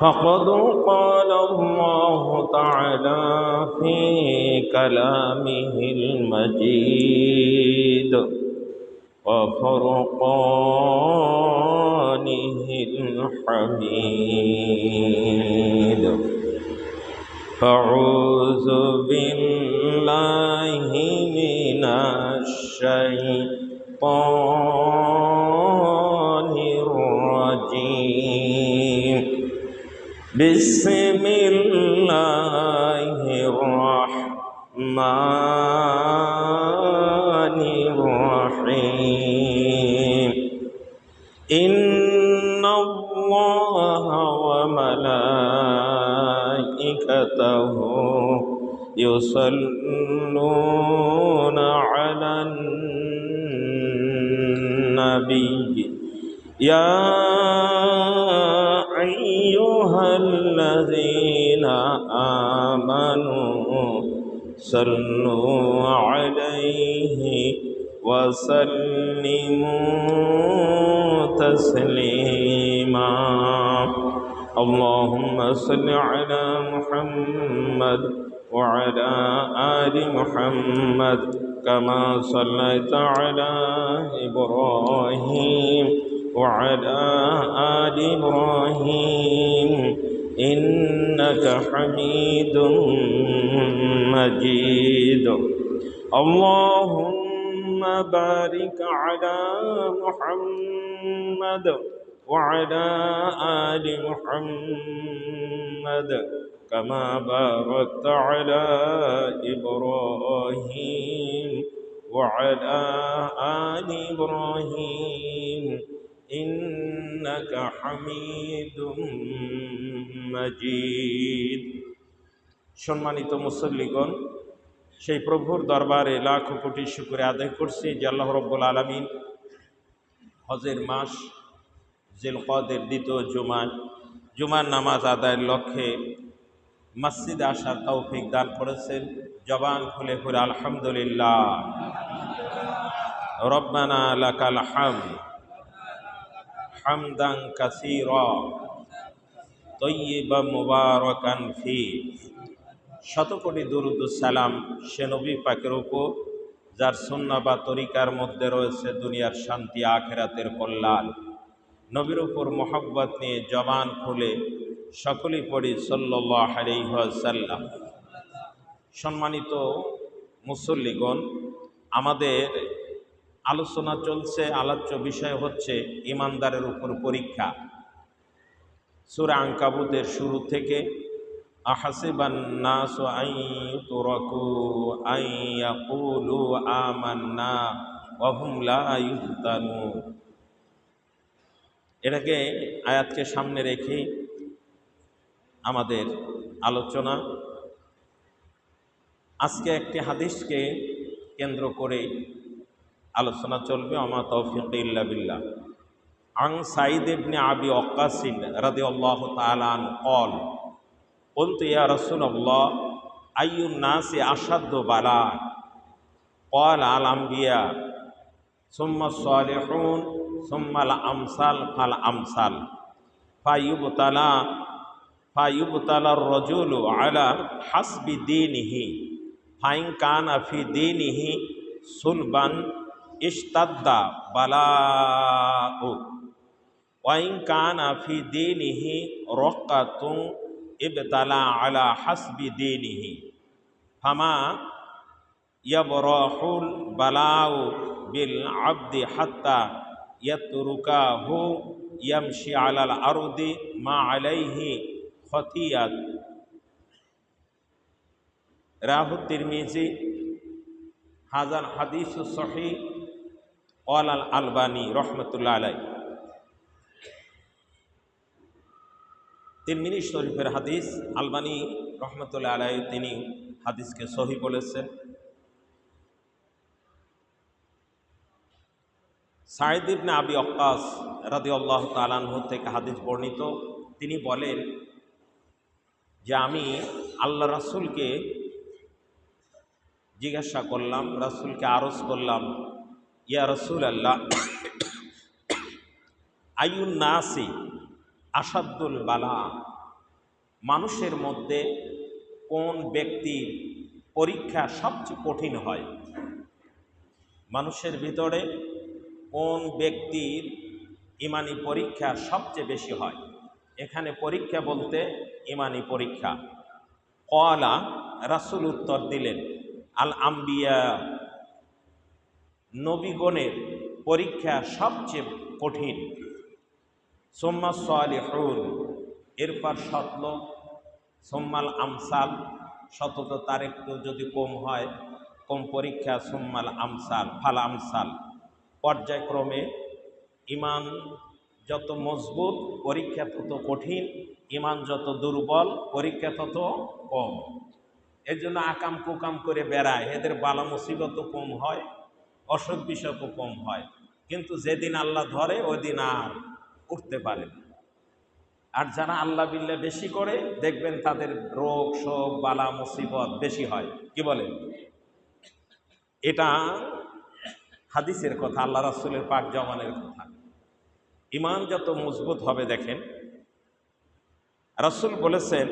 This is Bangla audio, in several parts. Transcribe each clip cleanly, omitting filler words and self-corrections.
فقد قال الله تعالى في كلامه المجيد وفرقانه الحميد. أعوذ بالله من الشيطان الرجيم. بسم الله الرحمن الرحيم. إن الله وملائكته يصلون على النبي يا أيها الذين آمنوا صلوا عليه وسلموا تسليما. اللهم صل على محمد وعلى آل محمد كما صليت على إبراهيم وعلى آل إبراهيم إنك حميد مجيد. اللهم بارك على محمد وعلى آل محمد كما باركت على إبراهيم وعلى آل إبراهيم إنك حميد مجيد. সম্মানিত মুসল্লিগণ, সেই প্রভুর দরবারে লাখো কোটি শুকর আদায় করছি যে আল্লাহ রাব্বুল আলামিন হজের মাস জিলকদের দ্বিতীয় জুমার নামাজ আদায়ের লক্ষ্যে মসজিদে আসার তৌফিক দান করেছেন। জবান খুলে খুলে আলহামদুলিল্লাহ, রব্বানা লাকাল হামদ হামদান কাসীরা তয়্যিবান মুবারাকান ফি। শত কোটি দুরূদ ও সালাম সে নবী পাকের উপর যার সুন্নাহ বা তরিকার মধ্যে রয়েছে দুনিয়ার শান্তি, আখিরাতের কল্যাণ। নবীর উপর মোহাব্বত নিয়ে জবান খুলে সকলেই পড়ি সাল্লাল্লাহু আলাইহি ওয়াসাল্লাম। সম্মানিত মুসল্লিগণ, আমাদের আলোচনা চলছে, আলোচ্য বিষয় হচ্ছে ঈমানদারের উপর পরীক্ষা। সূরা আনকাবুতের শুরু থেকে আহাসিবান নাসু আন ইউতরাকু আন ইয়াকুলু আমান্না ওয়া হুম লা ইফতানুন, এটাকে আয়াতকে সামনে রেখে আমাদের আলোচনা। আজকে একটি হাদিসকে কেন্দ্র করে আলোচনা চলবে। আমা তৌফিক ইল্লা বিল্লাহ। আন সাঈদ ইবনে আবি ওয়াক্কাস রাদিয়াল্লাহু তাআলা আনহু قال قلت يا رسول الله أي الناس أشد بلاء قال الأنبياء ثم الصالحون ثم الأمثال فالأمثال فيبتلى الرجل على حسب دينه فإن كان في دينه صلبا اشتد بلاء وإن كان في دينه رقة ابتلى على حسب دينه فما يبرح البلاء بالعبد حتى يتركه يمشي على الأرض ما عليه خطيئة। রাহু তিরমিজি হাজার হাদিস সহিহ قال الألباني রহমতুল্লাহ আলাইহি। তিরমিজি শরীফের হাদিস, আলবানী রহমতুল্লাহ আলাইহি তিনি হাদিসকে সহিহ বলেছেন। সাঈদ ইবনে আবি ওয়াক্কাস রাদিয়াল্লাহু তাআলা আনহু থেকে হাদিস বর্ণিত। তিনি বলেন যে আমি আল্লাহ রাসূলকে জিজ্ঞাসা করলাম, রাসূলকে আরজ করলাম, ইয়া রাসূলাল্লাহ আইয়ুন নাসি আসাদ্দুল বালা, মানুষের মধ্যে কোন ব্যক্তির পরীক্ষা সবচেয়ে কঠিন হয়? মানুষের ভিতরে কোন ব্যক্তির ইমানি পরীক্ষা সবচেয়ে বেশি হয়? এখানে পরীক্ষা বলতে ইমানি পরীক্ষা। ক্বালা, রাসূল উত্তর দিলেন, আল আম্বিয়া, নবীগণের পরীক্ষা সবচেয়ে কঠিন। সুম্মা সালিহুন, এরপর সৎ লোক, সুম্মাল আমসাল, সতত তার একটু যদি কম হয়, কম পরীক্ষা, সুম্মাল আমসাল ফাল আমসাল। পর্যায়ক্রমে ইমান যত মজবুত পরীক্ষা তত কঠিন, ইমান যত দুর্বল পরীক্ষা তত কম। এর জন্য আকাম কুকাম করে বেড়ায়, এদের বালা মুসিবতও কম হয়, অসুখ বিসুখও কম হয়, কিন্তু যেদিন আল্লাহ ধরে ওই দিন আর উঠতে পারে না। আর যারা আল্লাহ বিল্লাহ বেশি করে দেখবেন তাদের রোগ শোক বালা মুসিবত বেশি হয়। কি বলেন? এটা হাদিসের কথা, আল্লাহ রাসূলের পাক জমানের কথা। ইমান যত মজবুত হবে, দেখেন রাসূল বলেছেন,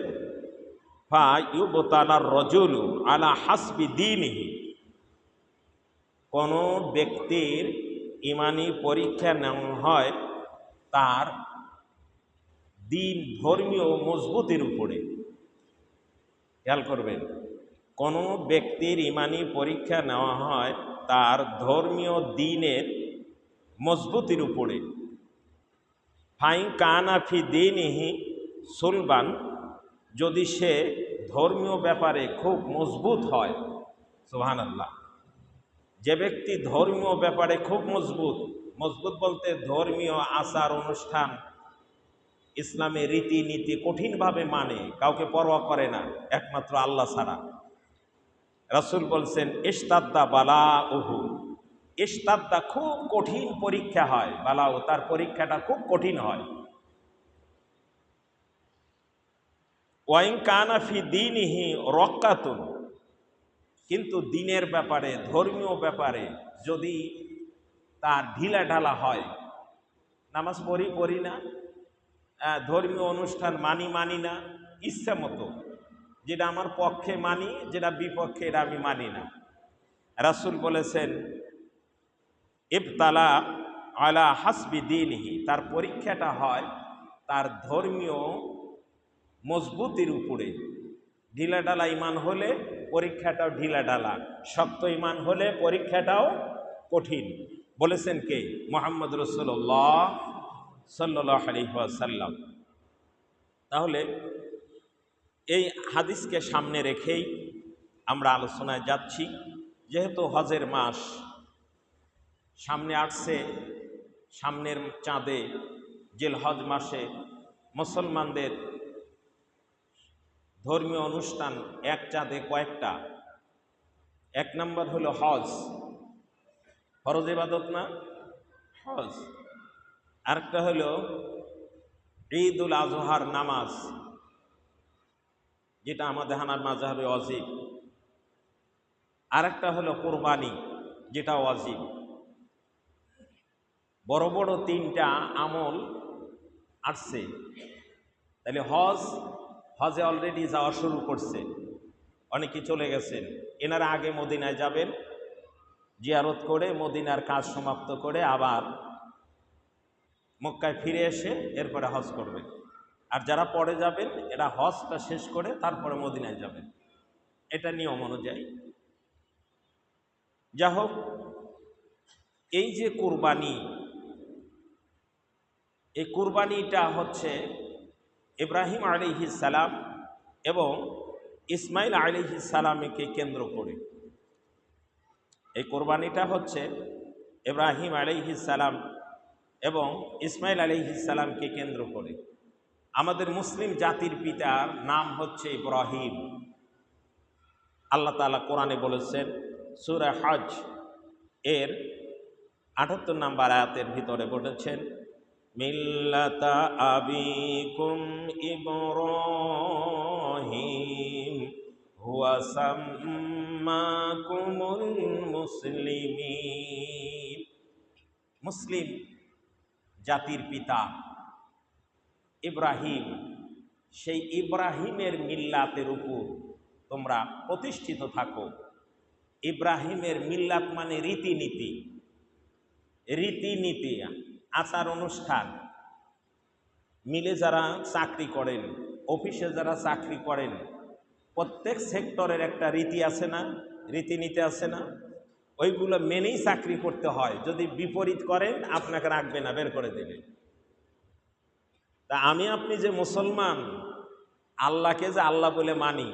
ফা ইউবতালার রাজুলু আলা হাসবি দীনিহি, কোন ব্যক্তির ইমানি পরীক্ষা নেওয়া হয় তার দিন ধর্মীয় মজবুতির উপরে। খেয়াল করবেন, কোনো ব্যক্তির ইমানি পরীক্ষা নেওয়া হয় তার ধর্মীয় দিনের মজবুতির উপরে। ফাইন কানা ফি দীনিহি সুলবান, যদি সে ধর্মীয় ব্যাপারে খুব মজবুত হয়। সুবহানাল্লাহ। যে ব্যক্তি ধর্মীয় ব্যাপারে খুব মজবুত, মজবুত বলতে ধর্মীয় আচার অনুষ্ঠান ইসলামের রীতিনীতি কঠিনভাবে মানে, কাউকে পরোয়া করে না একমাত্র আল্লাহ ছাড়া। রাসূল বলছেন, ইশতাদ্দা বালাউহু, ইশতাদ্দা খুব কঠিন পরীক্ষা হয়, বালাউ তার পরীক্ষাটা খুব কঠিন হয়। ওয়াইন কানা ফি দীনিহি রক্কাতুন, কিন্তু দিনের ব্যাপারে ধর্মীয় ব্যাপারে যদি তার ঢিলা ঢালা হয়, নামাজ পড়ি না, ধর্মীয় অনুষ্ঠান মানি না, ইচ্ছা মতো, যেটা আমার পক্ষে মানি, যেটা বিপক্ষে এটা আমি মানি না। রাসূল বলেছেন, ইবতালা আলা হাসবি দীনিহি, তার পরীক্ষাটা হয় তার ধর্মীয় মজবুতির উপরে। ঢিলাঢালা ইমান হলে পরীক্ষাটাও ঢিলাঢালা, শক্ত ইমান হলে পরীক্ষাটাও কঠিন। বলেছেন কে? মুহাম্মদ রাসূলুল্লাহ সাল্লাল্লাহু আলাইহি ওয়াসাল্লাম। তাহলে এই হাদিসকে সামনে রেখেই আমরা আলোচনায় যাচ্ছি। যেহেতু হজের মাস সামনে আসছে, সামনের চাঁদে জিলহজ মাসে মুসলমানদের ধর্মীয় অনুষ্ঠান এক চাঁদে কয়েকটা। এক নম্বর হলো হজ, ফরজ ইবাদত না, হজ। আরেকটা হলো ঈদুল আজহার নামাজ, যেটা আমাদের হানাফি মাযহাবে ওয়াজিব। আরেকটা হলো কুরবানি, যেটা ওয়াজিব। বড় বড় তিনটা আমল আসছে। তাহলে হজে অলরেডি যাওয়া শুরু করছে, অনেকে চলে গেছেন। এনারা আগে মদিনায় যাবেন, জিয়ারত করে মদিনার কাজ সমাপ্ত করে আবার মক্কায় ফিরে এসে এরপরে হজ করবেন। আর যারা পরে যাবেন এরা হজটা শেষ করে তারপরে মদিনায় যাবেন, এটা নিয়ম অনুযায়ী। যা হোক, এই যে কুরবানি, এই কুরবানিটা হচ্ছে ইব্রাহিম আলাইহিস সালাম এবং ইসমাইল আলাইহিস সালামকে কেন্দ্র করে। এই কোরবানিটা হচ্ছে ইব্রাহিম আলাইহিস সালাম এবং ইসমাইল আলাইহিস সালামকে কেন্দ্র করে। আমাদের মুসলিম জাতির পিতার নাম হচ্ছে ইব্রাহিম। আল্লাহ তাআলা কোরআনে বলেছেন, সূরা হজ এর ৭৮ নম্বর আয়াতের ভিতরে বলেছেন, মিল্লাতা আবিকুম ইব্রাহিম হুয়া সাম্মাকুমুল মুসলিমিন। মুসলিম জাতির পিতা ইব্রাহিম, সেই ইব্রাহিমের মিল্লাতের উপর তোমরা প্রতিষ্ঠিত থাকো। ইব্রাহিমের মিল্লাত মানে রীতিনীতি, রীতিনীতি, আচার অনুষ্ঠান। মিলে যারা চাকরি করেন, অফিসে যারা চাকরি করেন, প্রত্যেক সেক্টরের একটা রীতি আছে না, রীতিনীতি আছে না? ওইগুলো মেনেই চাকরি করতে হয়। যদি বিপরীত করেন আপনাকে রাখবে না, বের করে দেবে। তা আমি আপনি যে মুসলমান, আল্লাহকে যে আল্লাহ বলে মানি,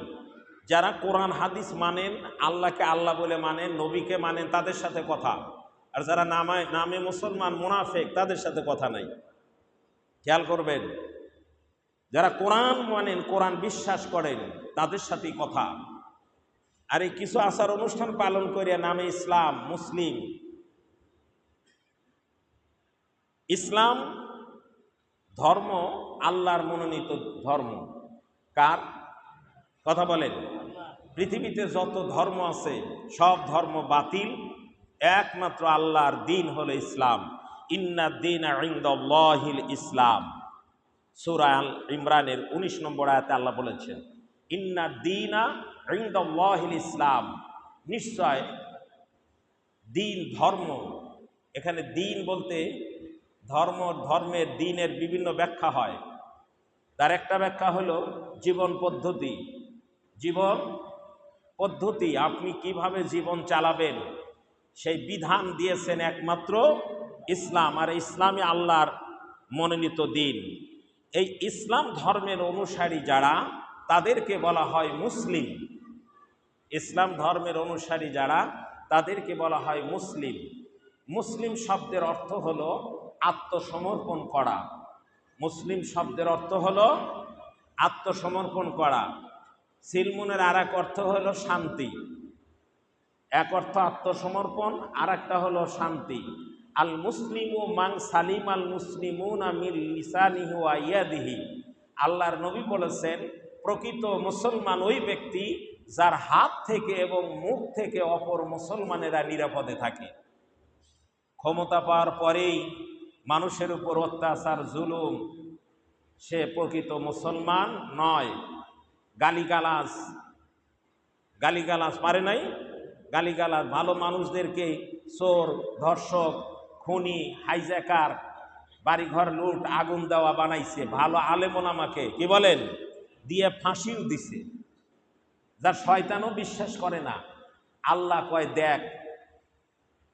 যারা কোরআন হাদিস মানেন, আল্লাহকে আল্লাহ বলে মানেন, নবীকে মানেন, তাদের সাথে কথা। আর যারা নামে মুসলমান মুনাফেক, তাদের সাথে কথা নাই। খেয়াল করবেন, যারা কোরআন মানেন, কোরআন বিশ্বাস করেন, তাদের সাথেই কথা। আর এই কিছু আচার অনুষ্ঠান পালন করিয়া নামে ইসলাম, মুসলিম। ইসলাম ধর্ম আল্লাহর মনোনীত ধর্ম। কার কথা বলেন? পৃথিবীতে যত ধর্ম আছে সব ধর্ম বাতিল, একমাত্র আল্লাহর দিন হলো ইসলাম। ইন্নাদ দীনা ইনদাল্লাহিল ইসলাম। সূরা আল ইমরানের 19 নম্বর আয়াতে আল্লাহ বলেছেন, ইন্নাদ দীনা ইনদাল্লাহিল ইসলাম। নিশ্চয় দিন, ধর্ম, এখানে দিন বলতে ধর্মের দিনের বিভিন্ন ব্যাখ্যা হয়। তার একটা ব্যাখ্যা হলো জীবন পদ্ধতি। জীবন পদ্ধতি, আপনি কিভাবে জীবন চালাবেন সেই বিধান দিয়েছেন একমাত্র ইসলাম। আর ইসলামই আল্লাহর মনোনীত দিন। এই ইসলাম ধর্মের অনুসারী যারা, তাদেরকে বলা হয় মুসলিম। ইসলাম ধর্মের অনুসারী যারা, তাদেরকে বলা হয় মুসলিম। মুসলিম শব্দের অর্থ হলো আত্মসমর্পণ করা। মুসলিম শব্দের অর্থ হলো আত্মসমর্পণ করা। সিলমুনের আর এক অর্থ হলো শান্তি। এক অর্থ আত্মসমর্পণ, আর একটা হলো শান্তি। আল মুসলিমু মান সালিম আল মুসলিমুনা মিন লিসানিহি ওয়া ইয়াদিহি। আল্লাহর নবী বলেছেন, প্রকৃত মুসলমান ওই ব্যক্তি যার হাত থেকে এবং মুখ থেকে অপর মুসলমানেরা নিরাপদে থাকে। ক্ষমতা পাওয়ার পরেই মানুষের উপর অত্যাচার, জুলুম, সে প্রকৃত মুসলমান নয়। গালিগালাজ পারে নাই, গালিগালাজ ভালো মানুষদেরকে চোর, ধর্ষক, খুনি, হাইজ্যাকার, বাড়িঘর লুট, আগুন দেওয়া বানাইছে। ভালো আলেম ওলামাকে কি বলেন দিয়ে ফাঁসিও দিছে। যার শয়তানও বিশ্বাস করে না। আল্লাহ কয়, দেখ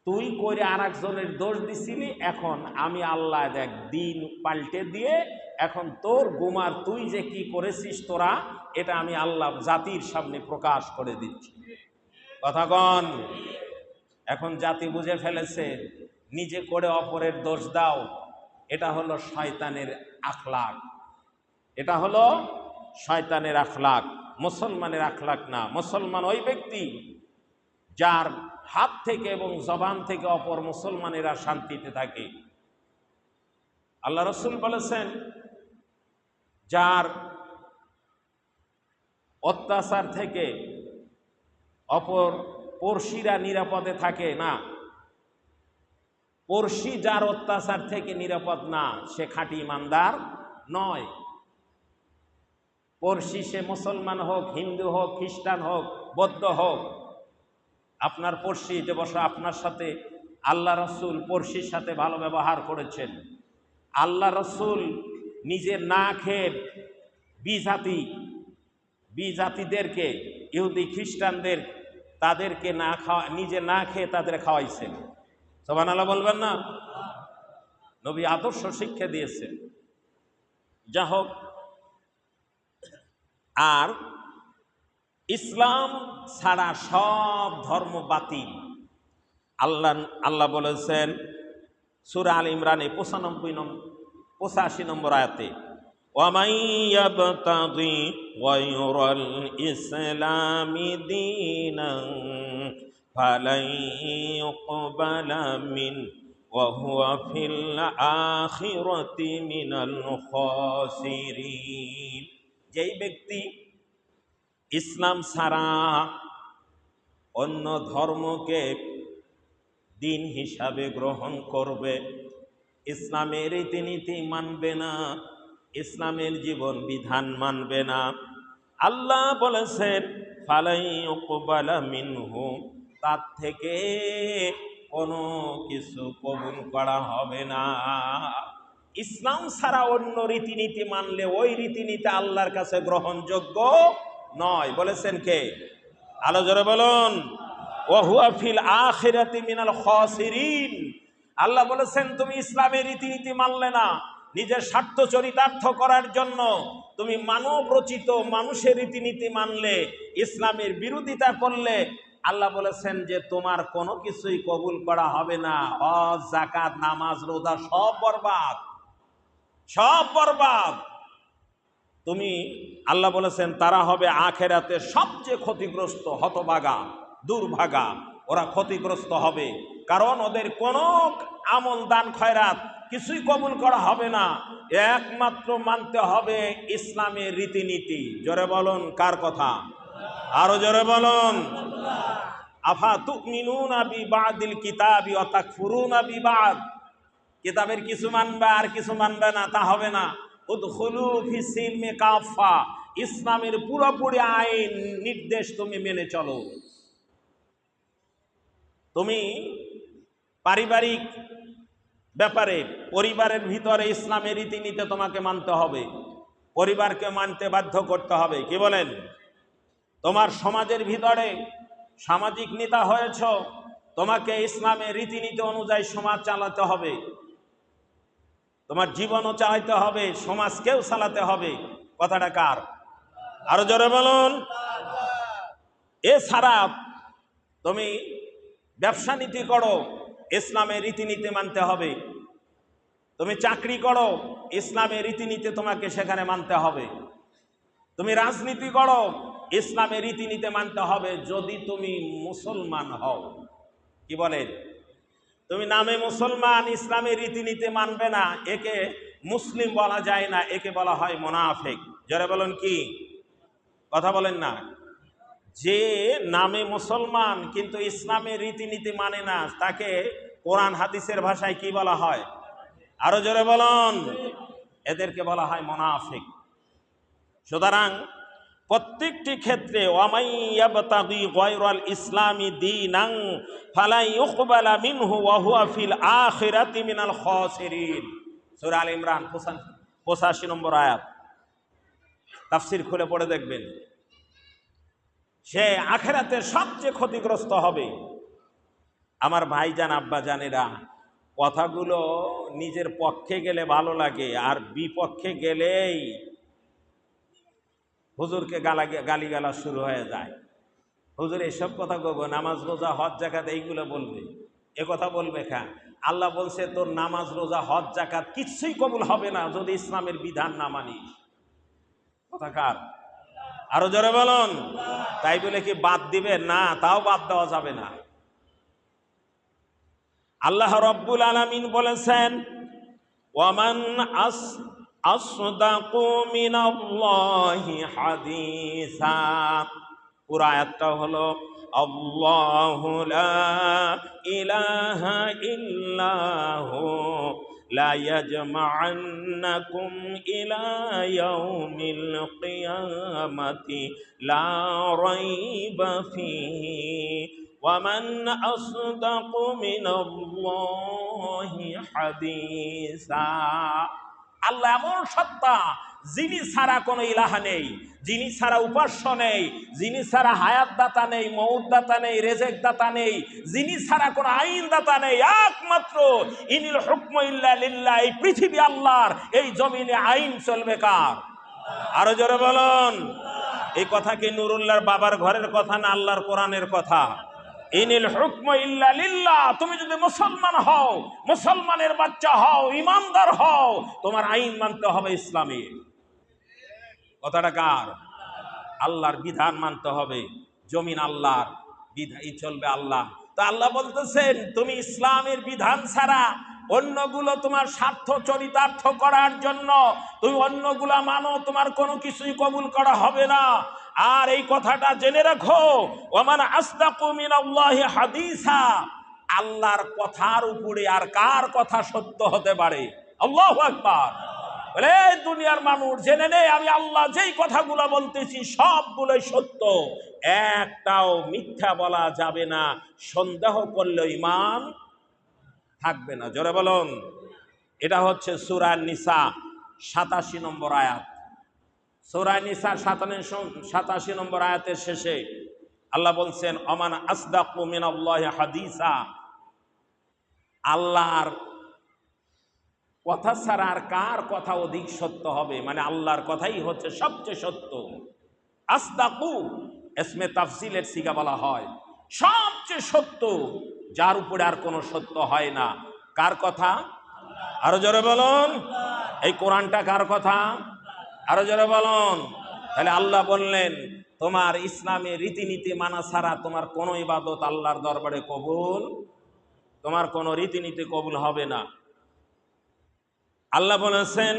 তুই করে আর একজনের দোষ দিছিলি, এখন আমি আল্লাহ দেখ দিন পাল্টে দিয়ে এখন তোর গুমার তুই যে কি করেছিস তোরা, এটা আমি আল্লাহ জাতির সামনে প্রকাশ করে দিচ্ছি। কথাগণ, এখন জাতি বুঝে ফেলেছে, নিজে করে অপরের দোষ দাও, এটা হলো শয়তানের আখলাক। এটা হলো শয়তানের আখলাক, মুসলমানের আখলাক না। মুসলমান ওই ব্যক্তি যার হাত থেকে এবং জবান থেকে অপর মুসলমানেরা শান্তিতে থাকে। আল্লাহ রাসূল বলেছেন, যার অত্যাচার থেকে অপর পড়শিরা নিরাপদে থাকে না, পড়শি যার অত্যাচার থেকে নিরাপদ না, সে খাঁটি ইমানদার নয়। পড়শি সে মুসলমান হোক, হিন্দু হোক, খ্রিস্টান হোক, বৌদ্ধ হোক, আপনার পড়শি যে বসে আপনার সাথে, আল্লাহ রাসূল পড়শির সাথে ভালো ব্যবহার করেছেন। আল্লাহ রাসূল নিজে না খেয়ে বিজাতিদেরকে, ইহুদি খ্রিস্টানদের, তাদেরকে না খাওয়া, নিজে না খেয়ে তাদের খাওয়াইছেন। সুবহানাল্লাহ বলবেন না? নবী আদর্শ শিক্ষা দিয়েছেন। যা হোক, আর ইসলাম ছাড়া সব ধর্ম বাতিল। আল্লাহ বলেছেন সূরা আল ইমরানে 85 নম্বর আয়াতে, ওয়ামান ইয়াবতাগি গায়রাল ইসলামি দীনান ফালান ইউকবালা মিন ওয়া হুয়া ফিল আখিরাতি মিনাল খাসিরিন। যেই ব্যক্তি ইসলাম ছাড়া অন্য ধর্মকে দিন হিসাবে গ্রহণ করবে, ইসলামের রীতিনীতি মানবে না, ইসলামের জীবন বিধান মানবে না। আল্লাহ বলেছেন ফালাই উকবালা মিনহু, তার থেকে কোনো কিছু কবুল করা হবে না। ইসলাম ছাড়া অন্য রীতিনীতি মানলে ওই রীতিনীতি আল্লাহর কাছে গ্রহণযোগ্য নয়। বলেছেন কে? আলো জোরে বলুন। ওয়া হুয়া ফিল আখিরাতি মিনাল খাসিরিন। আল্লাহ বলেছেন তুমি ইসলামের রীতিনীতি মানলে না, নিজের স্বার্থ চরিতার্থ করার জন্য তুমি মানব রচিত মানুষের রীতিনীতি মানলে, ইসলামের বিরোধিতা করলে, আল্লাহ বলেছেন যে তোমার কোনো কিছুই কবুল করা হবে না। হজ, যাকাত, নামাজ, রোজা সব বরবাদ, সব বরবাদ। তুমি, আল্লাহ বলেছেন তারা হবে আখিরাতে সবচেয়ে ক্ষতিগ্রস্ত, হতভাগা, দুর্ভাগা, ওরা ক্ষতিগ্রস্ত হবে। কারণ ওদের কোনো আমল, দান, খয়রাত কিছুই কবুল করা হবে না। একমাত্র মানতে হবে ইসলামের রীতিনীতি। জোরে বলুন কার কথা? আরো জোরে বলুন। আফা তুমিনুনা বিবাদিল কিতাবি ওয়া তাকফুরুনা বিবাদ। কিতাবের কিছু মানবে আর কিছু মানবে না, তা হবে না। উদখুলু ফি সিলমি কাফা, ইসলামের পুরোপুরি আইন নির্দেশ তুমি মেনে চলো। তুমি পারিবারিক ব্যাপারে পরিবারের ভিতরে ইসলামের রীতিনীতি তোমাকে মানতে হবে, পরিবারকে মানতে বাধ্য করতে হবে। কি বলেন? তোমার সমাজের ভিতরে সামাজিক নেতা হয়েছ, তোমাকে ইসলামের রীতিনীতি অনুযায়ী সমাজ চালাতে হবে, তোমার জীবনও চালাতে হবে, সমাজকেও চালাতে হবে। কথাটা কার? আরো জোরে বলুন। এছাড়া তুমি ব্যবসা নীতি করো, ইসলামের রীতিনীতি মানতে হবে। তুমি চাকরি করো, ইসলামের রীতিনীতি তোমাকে সেখানে মানতে হবে। তুমি রাজনীতি করো, ইসলামের রীতিনীতি মানতে হবে, যদি তুমি মুসলমান হও। কি বলেন? তুমি নামে মুসলমান, ইসলামের রীতিনীতি মানবে না, একে মুসলিম বলা যায় না, একে বলা হয় মুনাফিক। যারা বলেন কি কথা বলেন না? যে নামে মুসলমান কিন্তু ইসলামের রীতিনীতি মানে না, তাকে কোরআন হাদিসের ভাষায় কি বলা হয়? আরো জোরে বলুন। এদেরকে বলা হয় মুনাফিক। সুতরাং প্রত্যেকটি ক্ষেত্রে ওয়ামাইয়াবতাগি গায়রাল ইসলামি দীনান ফালা ইউকবালা মিনহু ওয়া হুয়া ফিল আখিরাতি মিনাল খাসিরিন। সূরা আল ইমরান 85 নম্বর আয়াত। তাফসীর খুলে পড়ে দেখবেন, সে আখিরাতে সবচেয়ে ক্ষতিগ্রস্ত হবে। আমার ভাইজান, আব্বা জানেরা, কথাগুলো নিজের পক্ষে গেলে ভালো লাগে, আর বিপক্ষে গেলেই হুজুরকে গালিগালাজ শুরু হয়ে যায়। হুজুর এসব কথা কব, নামাজ, রোজা, হজ, যাকাত এইগুলো বলবে, এ কথা বলবে খা। আল্লাহ বলছে তোর নামাজ, রোজা, হজ, যাকাত কিছুই কবুল হবে না যদি ইসলামের বিধান না মানিস। কথা কার? আরো জোরে বলুন। তাই বলে কি বাদ দিবে? না, তাও বাদ দেওয়া যাবে না। আল্লাহ রব্বুল আলামিন বলেছেন ওয়ামান আসদাকু মিনাল্লাহি হাদিসা। পুরো আয়াতটা হলো আল্লাহু লা ইলাহা ইল্লাহু লা ইয়াজমা'আন্নাকুম ইলা ইয়াউমিল কিয়ামাতি লা রাইবা ফীহি ওয়ামান আসদাকু মিনাল্লাহি হাদিসা। আল্লাহ এমন সত্তা, যিনি ছাড়া কোনো ইলাহা নেই, যিনি ছাড়া উপাস্য নেই, যিনি ছাড়া হায়াত দাতা নেই, মউত দাতা নেই, রেজেক দাতা নেই, যিনি ছাড়া কোনো আইন দাতা নেই, একমাত্র ইনিল হুকমু ইল্লা লিল্লাহ। এই পৃথিবী আল্লাহর, এই জমিনে আইন চলবে কার? আরো জোরে বলুন। এই কথা কি নুরুল্লাহর বাবার ঘরের কথা না আল্লাহর কোরআনের কথা? ইনিল হুকমু ইল্লা লিল্লাহ। তুমি যদি মুসলমান হও, মুসলমানের বাচ্চা হও, ইমানদার হও, তোমার আইন মানতে হবে ইসলামী। কথাটা কার? আল্লাহর বিধান মানতে হবে। জমিন আল্লাহর, বিধান চলবে আল্লাহ। তো আল্লাহ বলতেছেন তুমি ইসলামের বিধান ছাড়া অন্যগুলো তোমার স্বার্থ চরিতার্থ করার জন্য তুমি অন্যগুলা মানো, তোমার কোনো কিছুই কবুল করা হবে না। আর এই কথাটা জেনে রাখো, ওয়ামান আসদাকু মিনাল্লাহি হাদিসা। আল্লাহর কথার উপরে আর কার কথা সত্য হতে পারে? আল্লাহু আকবার। বলে এই দুনিয়ার মানুষ জেনে নেই আমি আল্লাহ যেই কথাগুলো বলতেছি সবগুলোই সত্য, একটাও মিথ্যা বলা যাবে না, সন্দেহ করলে ঈমান থাকবে না। জোরে বলুন। এটা হচ্ছে সূরা নিসা 87 নম্বর আয়াত। সূরা নিসা 87 নম্বর আয়াতের শেষে আল্লাহ বলছেন আমান আসদাকু মিনাল্লাহি হাদিসা, আল্লাহর কথা ছাড়া আর কার কথা অধিক সত্য হবে, মানে আল্লাহর কথাই হচ্ছে সবচেয়ে সত্য। আসদাকু ইসমে তাফসিলের সিগা বলা হয়, সবচেয়ে সত্য, যার উপরে আর কোনো সত্য হয় না। কার কথা? আরো জোরে বলুন। এই কোরআনটা কার কথা? আরো জোরে বলুন। তাহলে আল্লাহ বললেন তোমার ইসলামের রীতিনীতি মানা ছাড়া তোমার কোনো ইবাদত আল্লাহর দরবারে কবুল, তোমার কোনো রীতিনীতি কবুল হবে না। আল্লাহ বলেছেন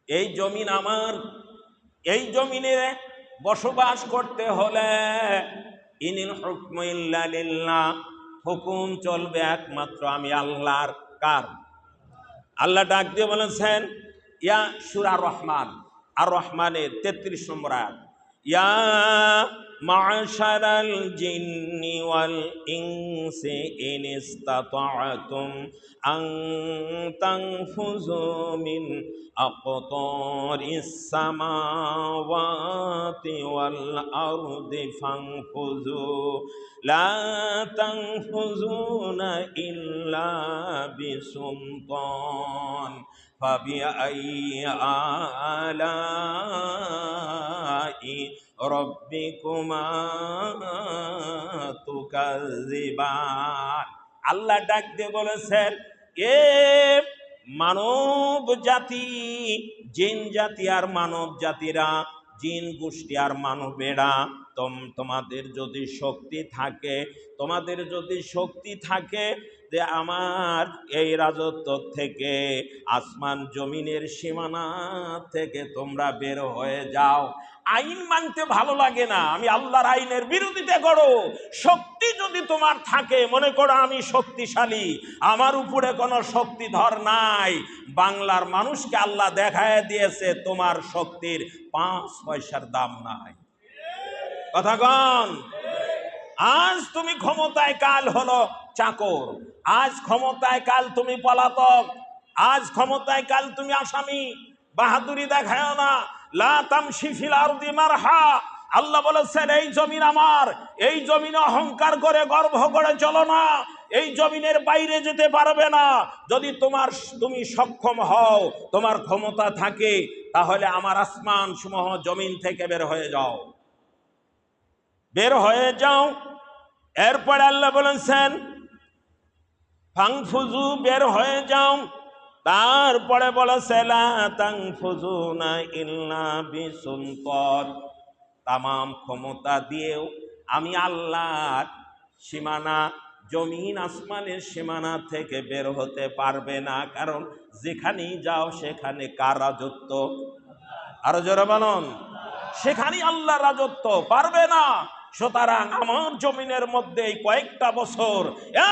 এই জমিন আমার, এই জমিনে বসবাস করতে হলে ইনিল হুকমু ইল্লা লিল্লাহ, হুকুম চলবে একমাত্র আমি আল্লাহর। কার? আল্লাহ ডাক দিয়ে বলেছেন ইয়া সূরা রহমান, আর রহমানের 33 নম্বর আয়াত, ইয়া মা'শারাল জিন্নি ওয়াল ইনসি ইন ইসতাতা'তুম আন তানফুযু মিন আকতারিস সামাওয়াতি ওয়াল আরদি ফানফুযু লা তানফুযুনা ইল্লা বিসুলতান ফাবিআইয়ি আলাই রব্বিকুমা তুকাযিবান। আল্লাহ ডাক দিয়ে বলেছেন এ মানব জাতি, জিন জাতি আর মানব জাতিরা, জিন গোষ্ঠী আর মানবেরা, তোমাদের যদি শক্তি থাকে, তোমাদের যদি শক্তি থাকে যে আমার এই রাজত্ব থেকে, আসমান জমিনের সীমানা থেকে তোমরা বের হয়ে যাও। আইন মানতে ভালো লাগে না, আমি আল্লাহর আইনের বিরোধিতা করো। শক্তি যদি তোমার থাকে, মনে করো আমি শক্তিশালী, আমার উপরে কোনো শক্তিধর নাই। বাংলার মানুষকে আল্লাহ দেখায় দিয়েছে তোমার শক্তির 5 পয়সার দাম নাই। কথা কন। আজ তুমি ক্ষমতায়, কাল হলো চাকর। আজ ক্ষমতায়, কাল তুমি পলাতক। আজ ক্ষমতায়, কাল তুমি আসামি। বাহাদুরি দেখায় না। লা তামশি ফিল আরদি মারহা। আল্লাহ বলেছেন এই জমিন আমার, এই জমিনে অহংকার করে গর্ব করে চলো না, এই জমিনের বাইরে যেতে পারবে না। যদি তুমি সক্ষম হও, তোমার ক্ষমতা থাকে, তাহলে আমার আসমান সমূহ জমিন থেকে বের হয়ে যাও, বের হয়ে যাও। এরপরে আল্লাহ বলেছেন ফাংফুজু, বের হয়ে যাও। তারপরে বলেছে লা তানফুজুনা ইল্লা বিসুলতান, তামাম ক্ষমতা দিয়েও আমি আল্লাহর সীমানা, জমিন আসমানের সীমানা থেকে বের হতে পারবে না। কারণ যেখানেই যাও সেখানে কার রাজত্ব? আরো জোরে বলুন। সেখানেই আল্লাহর রাজত্ব, পারবে না। সুতরাং আমার জমিনের মধ্যে এই কয়েকটা বছর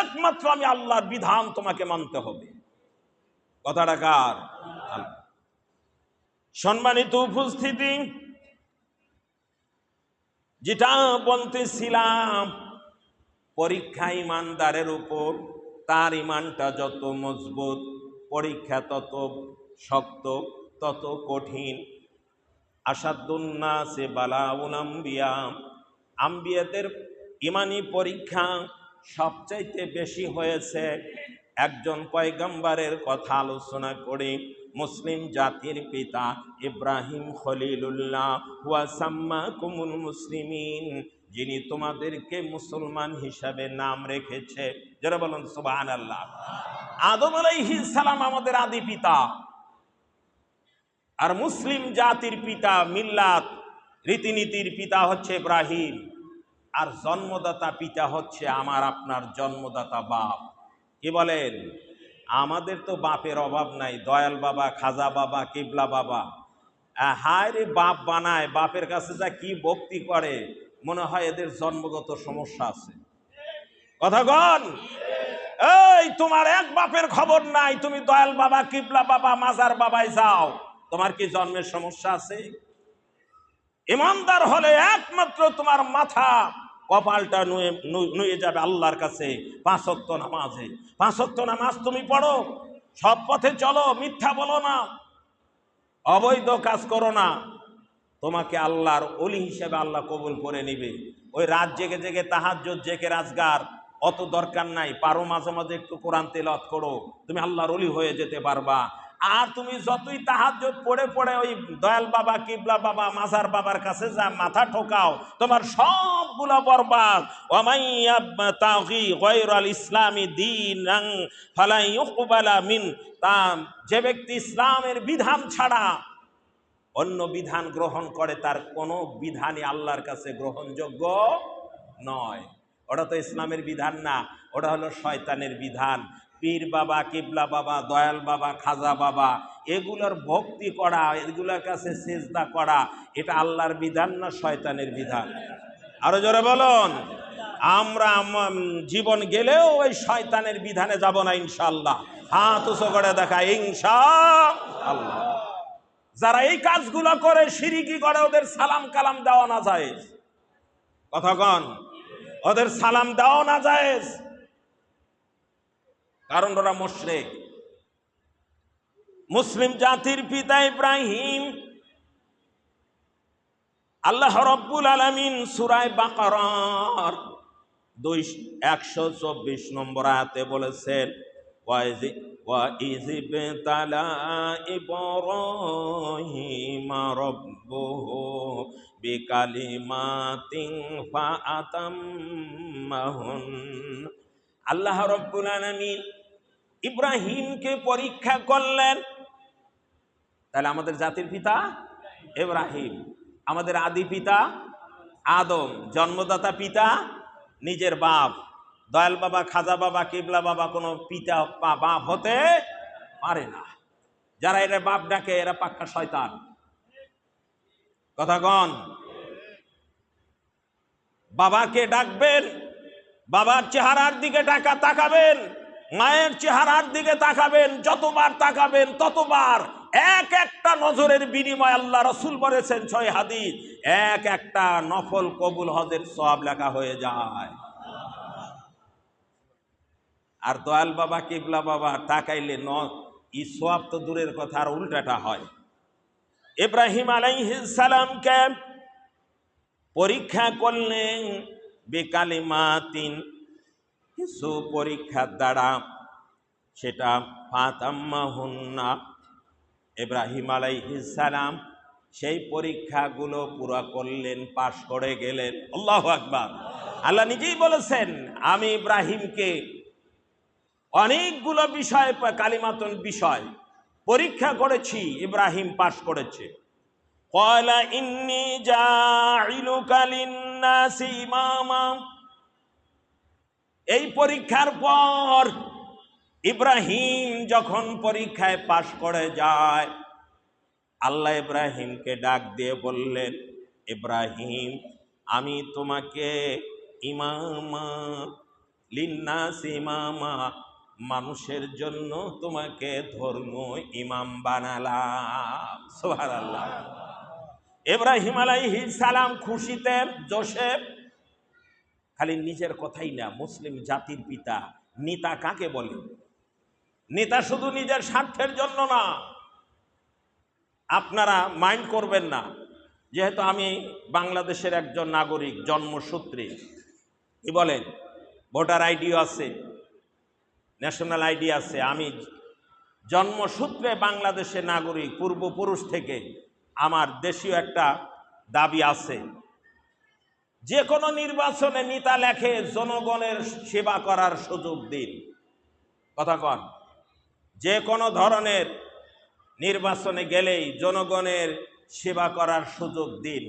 একমাত্র আমি আল্লাহর বিধান তোমাকে মানতে হবে। কথাটা কার? সম্মানিত উপস্থিতি, যেটা বলতেছিলাম, পরীক্ষা ইমানদারের উপর, তার ইমানটা যত মজবুত, পরীক্ষা তত শক্ত, তত কঠিন। আসাদুন্নাসে বালাউল আম্বিয়া, আম্বিয়াদের ইমানি পরীক্ষা সবচাইতে বেশি হয়েছে একজন পয়গম্বরের কথা আলোচনা করে। মুসলিম জাতির পিতা ইব্রাহিম খলিলুল্লাহ ওয়া সাম্মাকুমুল মুসলিমিন, যিনি তোমাদেরকে মুসলমান হিসাবে নাম রেখেছে। যারা বলেন সুবহানাল্লাহ। আদম আলাইহিস সালাম আমাদের আদি পিতা, আর মুসলিম জাতির পিতা, মিল্লাত রীতিনীতির পিতা হচ্ছে ইব্রাহিম, আর জন্মদাতা পিতা হচ্ছে আমার আপনার জন্মদাতা বাপ। কি বলেন? আমাদের তো বাপের অভাব নাই, দয়াল বাবা, খাজা বাবা, কিবলা বাবা। হায় রে, বাপ বানায়, বাপের কাছে যা কি ভক্তি করে, মনে হয় এদের জন্মগত সমস্যা আছে। কথা বল। এই তোমার এক বাপের খবর নাই, তুমি দয়াল বাবা, কিবলা বাবা, মাজার বাবায় যাও, তোমার কি জন্মের সমস্যা আছে? ইমানদার হলে একমাত্র তোমার মাথা কপালটা নুয়ে যাবে আল্লাহর কাছে। 5 ওয়াক্ত নামাজে, 5 ওয়াক্ত নামাজ তুমি পড়ো, সৎ পথে চলো, মিথ্যা বলো না, অবৈধ কাজ করো না, তোমাকে আল্লাহর ওলি হিসেবে আল্লাহ কবুল করে নিবে। ওই রাত জেগে জেগে তাহাজ্জুদ জেগে রাজগার অত দরকার নাই, পারো মাঝে মাঝে একটু কোরআন তেলাওয়াত করো, তুমি আল্লাহর ওলি হয়ে যেতে পারবা। আর তুমি যতই তাহাজ্জুদ পড়ে পড়ে ওই দয়াল বাবা, কিবলা বাবা, মাজার বাবার কাছে যা মাথা ঠোকাও, তোমার সবগুলো বরবাদ। ওয়ামাইয়া তাগি গায়রাল ইসলামি দীনান ফালা ইউকবালা মিন, যে ব্যক্তি ইসলামের বিধান ছাড়া অন্য বিধান গ্রহণ করে, তার কোনো বিধানই আল্লাহর কাছে গ্রহণযোগ্য নয়। ওটা তো ইসলামের বিধান না, ওটা হলো শয়তানের বিধান। পীর বাবা, কিবলা বাবা, দয়াল বাবা, খাজা বাবা, এগুলোর ভক্তি করা, এগুলোর কাছে সিজদা করা, এটা আল্লাহর বিধান না শয়তানের বিধান? আরো জোরে বলুন। আমরা জীবন গেলেও ওই শয়তানের বিধানে যাব না ইনশাআল্লাহ। হাত উঁচু করে দেখা, ইনশাআল্লাহ। যারা এই কাজগুলো করে, শিরিকি করে, ওদের সালাম কালাম দেওয়া না জায়েজ। কথা কন, ওদের সালাম দেওয়া না জায়েজ, কারণ ওরা মুশরিক। মুসলিম জাতির পিতা ইব্রাহিম, আল্লাহ রাব্বুল আলামিন সূরা বাকারার 124 নম্বর আয়াতে বলেছেন, وَإِذِ ابْتَلَى إِبْرَاهِيمَ رَبُّهُ بِكَلِمَاتٍ فَأَتَمَّهُنَّ। আল্লাহ রাব্বুল আলামিন ইব্রাহিমকে পরীক্ষা করলেন। তাহলে আমাদের জাতির পিতা ইব্রাহিম, আমাদের আদি পিতা আদম, জন্মদাতা পিতা নিজের বাপ। দয়াল বাবা, খাজা বাবা, কিবলা বাবা কোনো পিতা বা বাপ হতে পারে না। যারা এরা বাপ ডাকে, এরা পাক্কা শয়তান। কথা কন। বাবাকে ডাকবেন, বাবার চেহারার দিকে তাকাবেন, মায়ের চেহারার দিকে তাকাবেন, যতবার তাকাবেন ততবার এক একটা নজরের বিনিময়, আল্লাহ রাসূল বলেছেন 6 হাদিস, এক একটা নফল কবুল হজের সওয়াব লেখা হয়ে যায়। আর দয়াল বাবা, কিবলা বাবা তাকাইলে ই সওয়াব তো দূরের কথা, আর উল্টাটা হয়। ইব্রাহিম আলাইহিস সালামকে পরীক্ষা করলেন বিকালিমাতিন, কিছু পরীক্ষার দ্বারা, সেটা ফাতাম্মাহুন্না। ইব্রাহিম আলাইহিস সালাম সেই পরীক্ষাগুলো পুরা করলেন, পাশ করে গেলেন। আল্লাহু আকবার। আল্লাহ নিজেই বলেছেন, আমি ইব্রাহিমকে অনেকগুলো বিষয়, কালিমাতুন বিষয় পরীক্ষা করেছি, ইব্রাহিম পাশ করেছে। ক্বালা ইন্নী জাইলুকা লিন্নাসি ইমামা। এই পরীক্ষার পর ইব্রাহিম যখন পরীক্ষায় পাশ করে যায়, আল্লাহ ইব্রাহিমকে ডাক দিয়ে বললেন, ইব্রাহিম, আমি তোমাকে ইমামা লিন্নাসি ইমামা, মানুষের জন্য তোমাকে ধর্ম ইমাম বানালাম। সুবহানাল্লাহ। ইব্রাহিম আলাইহিস সালাম খুশিতে জোশে, খালি নিজের কথাই না, মুসলিম জাতির পিতা। নেতা কাকে বলে? নেতা শুধু নিজের স্বার্থের জন্য না। আপনারা মাইন্ড করবেন না, যেহেতু আমি বাংলাদেশের একজন নাগরিক জন্মসূত্রে, কি বলেন, ভোটার আইডিও আছে, ন্যাশনাল আইডি আছে, আমি জন্মসূত্রে বাংলাদেশের নাগরিক, পূর্বপুরুষ থেকে আমার দেশীয় একটা দাবি আছে। যে কোনো নির্বাচনে নেতা লেখে জনগণের সেবা করার সুযোগ দিন। কথা কন। যে কোনো ধরনের নির্বাচনে গেলেই জনগণের সেবা করার সুযোগ দিন।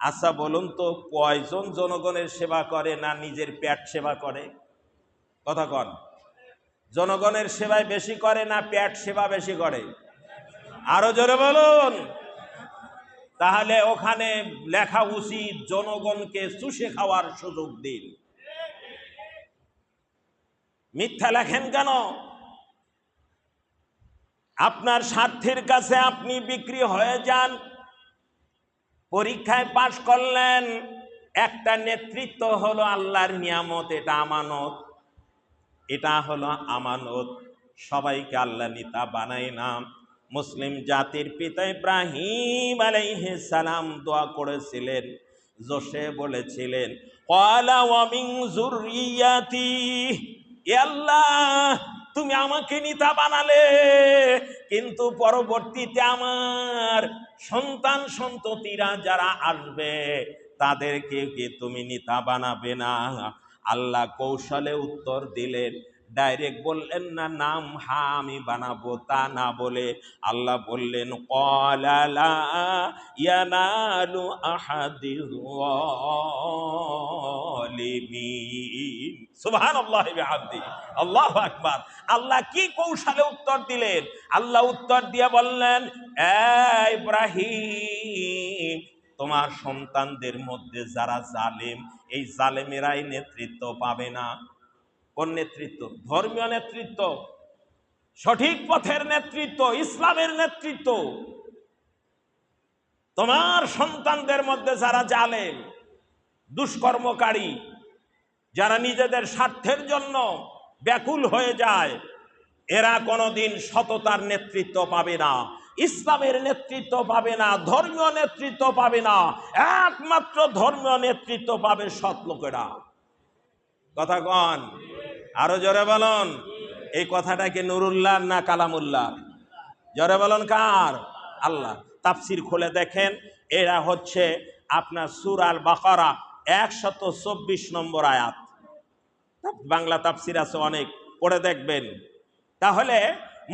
আচ্ছা বলুন তো, কয়জন জনগণের সেবা করে না নিজের পেট সেবা করে? কথা কন। জনগণের সেবায় বেশি করে না পেট সেবা বেশি করে? আরো জোরে বলুন। তাহলে ওখানে লেখা উচিত, জনগণকে চুষে খাওয়ার সুযোগ দিন। মিথ্যা লেখেন কেন? আপনার স্বার্থের কাছে আপনি বিক্রি হয়ে যান। পরীক্ষায় পাশ করলেন, একটা নেতৃত্ব হলো আল্লাহর নিয়ামত, এটা আমানত, এটা হলো আমানত। সবাইকে আল্লাহ নেতা বানায় না। মুসলিম জাতির পিতা ইব্রাহিম আলাইহিস সালাম দোয়া করেছিলেন, জোশে বলেছিলেন, ক্বালা ওয়া মিন যুররিয়াতি, হে আল্লাহ তুমি আমাকে নেতা বানালে, কিন্তু পরবর্তীতে আমার সন্তান সন্ততিরা যারা আসবে তাদেরকে কি তুমি নেতা বানাবে না? আল্লাহ কৌশলে উত্তর দিলেন, ডাইরেক্ট বললেন না নাম হা আমি বানাবো, তা না বলে আল্লাহ বললেন, ক্বালা লা ইয়ানালু আহাদিয যালিমিন। সুবহানাল্লাহি বিহামদিহি, আল্লাহু আকবার। আল্লাহ কি কৌশলে উত্তর দিলেন? আল্লাহ উত্তর দিয়ে বললেন, ইব্রাহিম তোমার সন্তানদের মধ্যে যারা জালেম, এই জালেমেরাই নেতৃত্ব পাবে না। কোন নেতৃত্ব? ধর্মীয় নেতৃত্ব, সঠিক পথের নেতৃত্ব, ইসলামের নেতৃত্ব। তোমার সন্তানদের মধ্যে যারা জালেম, দুষ্কর্মকারী, যারা নিজেদের স্বার্থের জন্য ব্যাকুল হয়ে যায়, এরা কোনোদিন সততার নেতৃত্ব পাবে না, ইসলামের নেতৃত্ব পাবে না, ধর্মীয় নেতৃত্ব পাবে না। একমাত্র ধর্মীয় নেতৃত্ব পাবে সৎ লোকেরা। কথা কন, আরো জোরে বলুন। এই কথাটা কি নুরুল্লাহ না কালামুল্লাহ? জোরে বলুন কার? আল্লাহ। তাফসির খুলে দেখেন, এরা হচ্ছে আপনার সূরা আল বাকারা 124 নম্বর আয়াত। বাংলা তাফসির আছে অনেক, পড়ে দেখবেন। তাহলে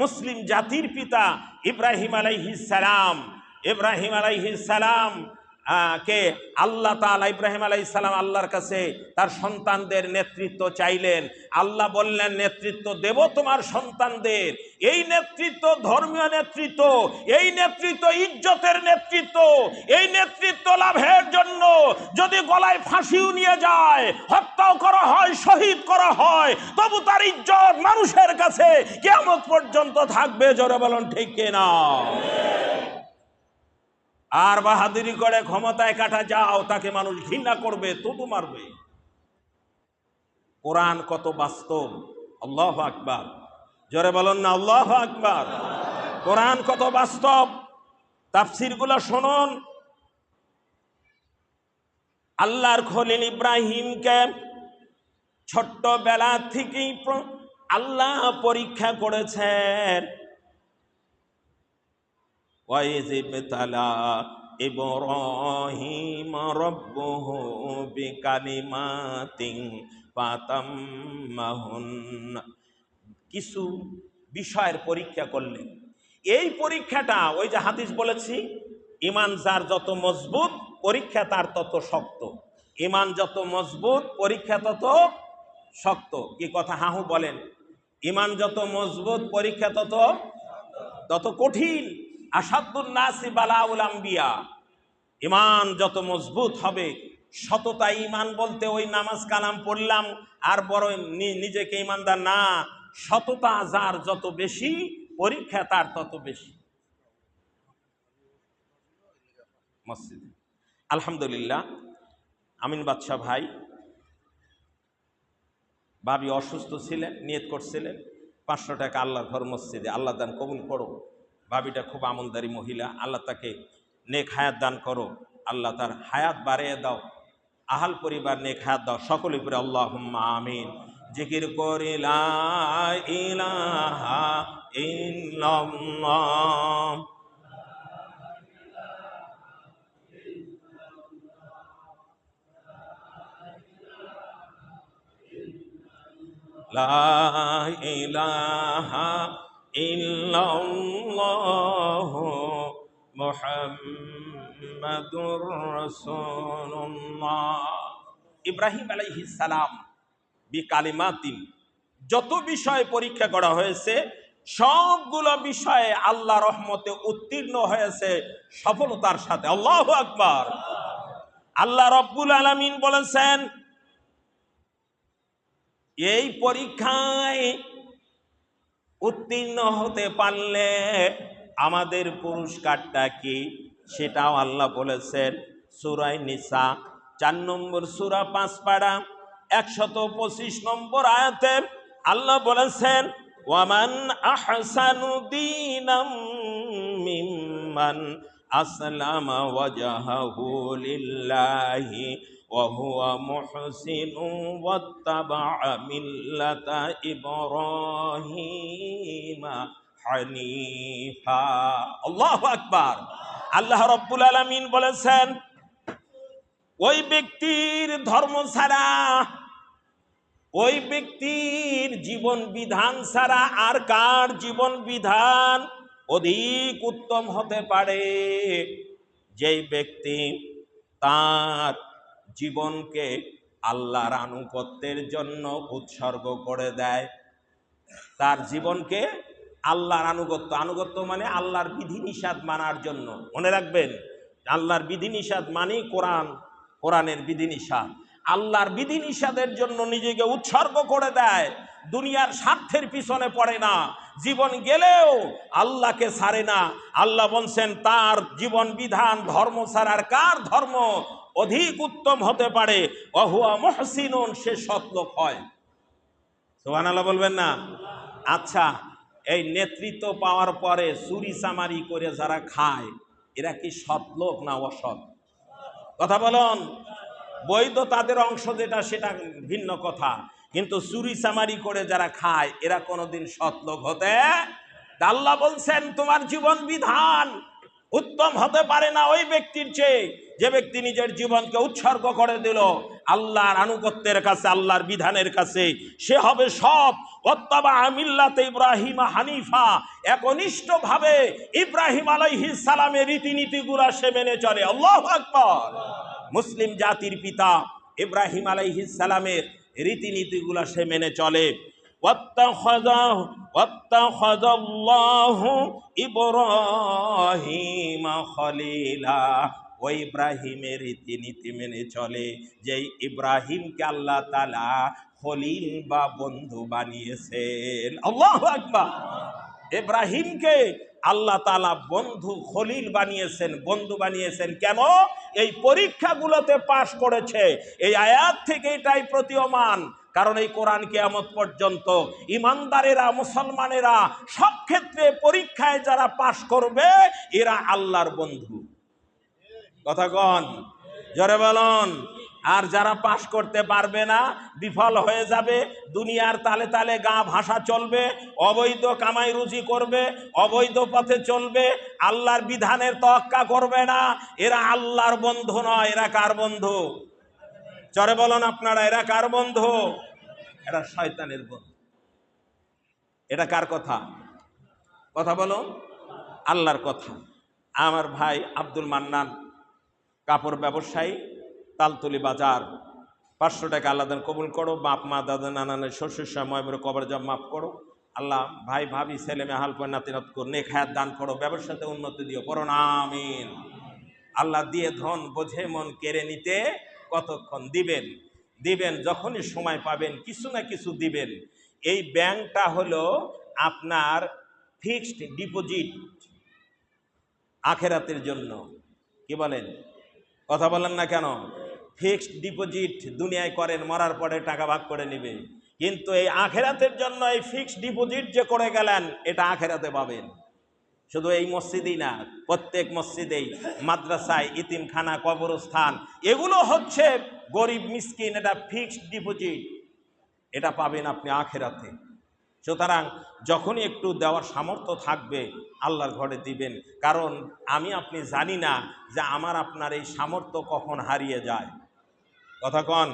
মুসলিম জাতির পিতা ইব্রাহিম আলাইহিস সালাম, ইব্রাহিম আলাইহিস সালাম কে আল্লাহ তাআলা, ইব্রাহিম আলাইহিস সালাম আল্লাহর কাছে তার সন্তানদের নেতৃত্ব চাইলেন। আল্লাহ বললেন, নেতৃত্ব দেব তোমার সন্তানদের। এই নেতৃত্ব ধর্মীয় নেতৃত্ব, এই নেতৃত্ব ইজ্জতের নেতৃত্ব। এই নেতৃত্ব লাভের জন্য যদি গলায় ফাঁসিও নিয়ে যায়, হত্যাও করা হয়, শহীদ করা হয়, তবু তার ইজ্জত মানুষের কাছে কিয়ামত পর্যন্ত থাকবে। জোরে বলুন ঠিক কিনা? আর বাহাদুরি করে ক্ষমতায় কাটা যাও, তাকে মানুষ ঘৃণা করবে, তবু মারবে। কোরআন কত বাস্তব! আল্লাহু আকবার। জোরে বলুন না আল্লাহু আকবার। কোরআন কত বাস্তব! তাফসীরগুলো শুনুন। আল্লাহর খলিল ইব্রাহিমকে ছোট্টবেলা থেকেই আল্লাহ পরীক্ষা করেছেন। وَإِذِ ابْتَلَى إِبْرَاهِيمَ رَبُّهُ بِكَلِمَاتٍ فَأَتَمَّهُنَّ, কিছু বিষয়ের পরীক্ষা করলেন। এই পরীক্ষাটা, ওই যে হাদিস বলেছি, ঈমান যার যত মজবুত পরীক্ষা তার তত শক্ত। ঈমান যত মজবুত পরীক্ষা তত শক্ত। কি কথা হাহু বলেন? ঈমান যত মজবুত পরীক্ষা তত কঠিন। আসাদুন নাসি বালাউল আম্বিয়া। ঈমান যত মজবুত হবে, সততা ঈমান বলতে ওই নামাজ কালাম পড়লাম আর বড় নিজেকে ঈমানদার না। সততা যার যত বেশি, পরীক্ষা তার তত বেশি। মসজিদে আলহামদুলিল্লাহ, আমিন বাদশা ভাই, ভাবি অসুস্থ ছিলেন, নিয়ত করছিলেন 500 টাকা আল্লাহর ঘর মসজিদে, আল্লাহ দান কবুল করো। ভাবিটা খুব আমলদারি মহিলা, আল্লাহ তাকে নেক হায়াত দান করো, আল্লাহ তার হায়াত বাড়িয়ে দাও, আহাল পরিবার নেক হায়াত দাও। সকলে পরে আল্লাহুম্মা আমিন। জিকির করি লা ইলাহা ইল্লাল্লাহ, লা ইলাহা ইল্লাল্লাহ মুহাম্মাদুর রাসূলুল্লাহ। ইব্রাহিম আলাইহিস সালাম বিকালিমাতিন, যত বিষয় পরীক্ষা করা হয়েছে সবগুলো বিষয়ে আল্লাহ রহমতে উত্তীর্ণ হয়েছে সফলতার সাথে। আল্লাহু আকবার। আল্লাহ রব্বুল আলামিন বলেছেন, এই পরীক্ষায় উত্তীর্ণ হতে পারলে আমাদের পুরস্কারটা কি, সেটাও আল্লাহ বলেছেন সূরা নিসা 4 নম্বর সূরা 5 পারা 125 নম্বর আয়াতে আল্লাহ বলেছেন, ওয়ামান আহসানু দীনাম মিম্মান আসলামা ওয়াজহাহু লিল্লাহি ওয়া হুয়া মুহসিনুন ওয়াত্তাবা'a মিল্লাতা ইব্রাহিমা হানিফা। আল্লাহু আকবার। আল্লাহ রাব্বুল আলামিন বলেছেন, ওই ব্যক্তির ধর্ম ছাড়া, ওই ব্যক্তির জীবন বিধান ছাড়া আর কার জীবন বিধান অধিক উত্তম হতে পারে? যেই ব্যক্তি তার জীবনকে আল্লাহর আনুগত্যের জন্য উৎসর্গ করে দেয়, তার জীবনকে আল্লাহর আনুগত্য মানে আল্লাহর বিধিনিষেধ মানার জন্য। মনে রাখবেন, আল্লাহর বিধিনিষেধ মানে কোরআনের বিধিনিষেধ। আল্লাহর বিধিনিষেধের জন্য নিজেকে উৎসর্গ করে দেয়, দুনিয়ার স্বার্থের পিছনে পড়ে না, জীবন গেলেও আল্লাহকে ছাড়ে না। আল্লাহ বলছেন তার জীবন বিধান ধর্ম ছাড়ার কার ধর্ম অধিক উত্তম হতে পারে? ওয়াহুয়া মুহসিনুন, সে সৎ লোক হয়। সুবহানাল্লাহ বলবেন না? আচ্ছা, এই নেতৃত্ব পাওয়ার পরে চুরি চামারি করে যারা খায়, এরা কি সৎ লোক না অসৎ? কথা বলুন। বৈধ তাদের অংশ যেটা, সেটা ভিন্ন কথা, কিন্তু চুরি চামারি করে যারা খায় এরা কোনোদিন সৎ লোক হতে? আল্লাহ বলছেন তোমার জীবন বিধান উত্তম হতে পারে না ওই ব্যক্তির চেয়ে যে ব্যক্তি নিজের জীবনকে উৎসর্গ করে দিল আল্লাহর আনুগত্যের কাছে, আল্লাহর বিধানের কাছে। সে হবে সৎ। ওয়াত্তাবা মিল্লাতে ইব্রাহিম হানিফা, একনিষ্ঠভাবে ইব্রাহিম আলাইহিস সালামের রীতিনীতিগুলো সে মেনে চলে। আল্লাহু আকবার। মুসলিম জাতির পিতা ইব্রাহিম আলাইহিস সালামের রীতিনীতিগুলো সে মেনে চলে। ওয়াত্তাখাযাল্লাহু ইব্রাহিমা খলিলা, ওই ইব্রাহিমের রীতিনীতি মেনে চলে, যে ইব্রাহিমকে আল্লাহ তাআলা খলিল বা বন্ধু বানিয়েছেন। আল্লাহু আকবার। ইব্রাহিমকে আল্লাহ তাআলা বন্ধু খলিল বানিয়েছেন, বন্ধু বানিয়েছেন। কেন? এই পরীক্ষাগুলোতে পাশ করেছে। এই আয়াত থেকে এটাই প্রতীয়মান। কারণ এই কোরআন কিয়ামত পর্যন্ত ইমানদারেরা, মুসলমানেরা সব ক্ষেত্রে পরীক্ষায় যারা পাশ করবে এরা আল্লাহর বন্ধু। কথা কন, জোরে বলুন। আর যারা পাশ করতে পারবে না, বিফল হয়ে যাবে, দুনিয়ার তালে তালে গা ভাষা চলবে, অবৈধ কামাই রুজি করবে, অবৈধ পথে চলবে, আল্লাহর বিধানের তোয়াক্কা করবে না, এরা আল্লাহর বন্ধু নয়। এরা কার বন্ধু? জোরে বলুন আপনারা, এরা কার বন্ধু? এরা শয়তানের বন্ধু। এটা কার কথা? কথা বলুন, আল্লাহর কথা। আমার ভাই আব্দুল মান্নান, কাপড় ব্যবসায়ী, তালতলি বাজার, 500 টাকা আল্লাহ দান কবুল করো। বাপ মা দাদা নানানের শ্বশুর সময় কবর জব মাফ করো। আল্লাহ ভাই ভাবি ছেলে মেয়ে হালপয় নাতিনাত করো, নেক হায়াত দান করো, ব্যবসাতে উন্নতি দিও, পড়ো না আমিন। আল্লাহ দিয়ে ধন বোঝে মন কেড়ে নিতে কতক্ষণ? দিবেন, দিবেন, যখনই সময় পাবেন কিছু না কিছু দিবেন। এই ব্যাংকটা হলো আপনার ফিক্সড ডিপোজিট আখেরাতের জন্য। কি বলেন? কথা বলেন না কেন? ফিক্সড ডিপোজিট দুনিয়ায় করেন, মরার পরে টাকা ভাগ করে নেবে, কিন্তু এই আখেরাতের জন্য এই ফিক্সড ডিপোজিট যে করে গেলেন এটা আখেরাতে পাবেন। শুধু এই মসজিদেই না, প্রত্যেক মসজিদেই, মাদ্রাসায়, ইতিমখানা, কবরস্থান, এগুলো হচ্ছে গরিব মিসকিন, এটা ফিক্সড ডিপোজিট, এটা পাবেন আপনি আখেরাতে। সুতরাং যখনই একটু দেওয়ার সামর্থ্য থাকবে আল্লাহর ঘরে দিবেন, কারণ আমি আপনি জানি না যে আমার আপনার এই সামর্থ্য কখন হারিয়ে যায়। কথা কন।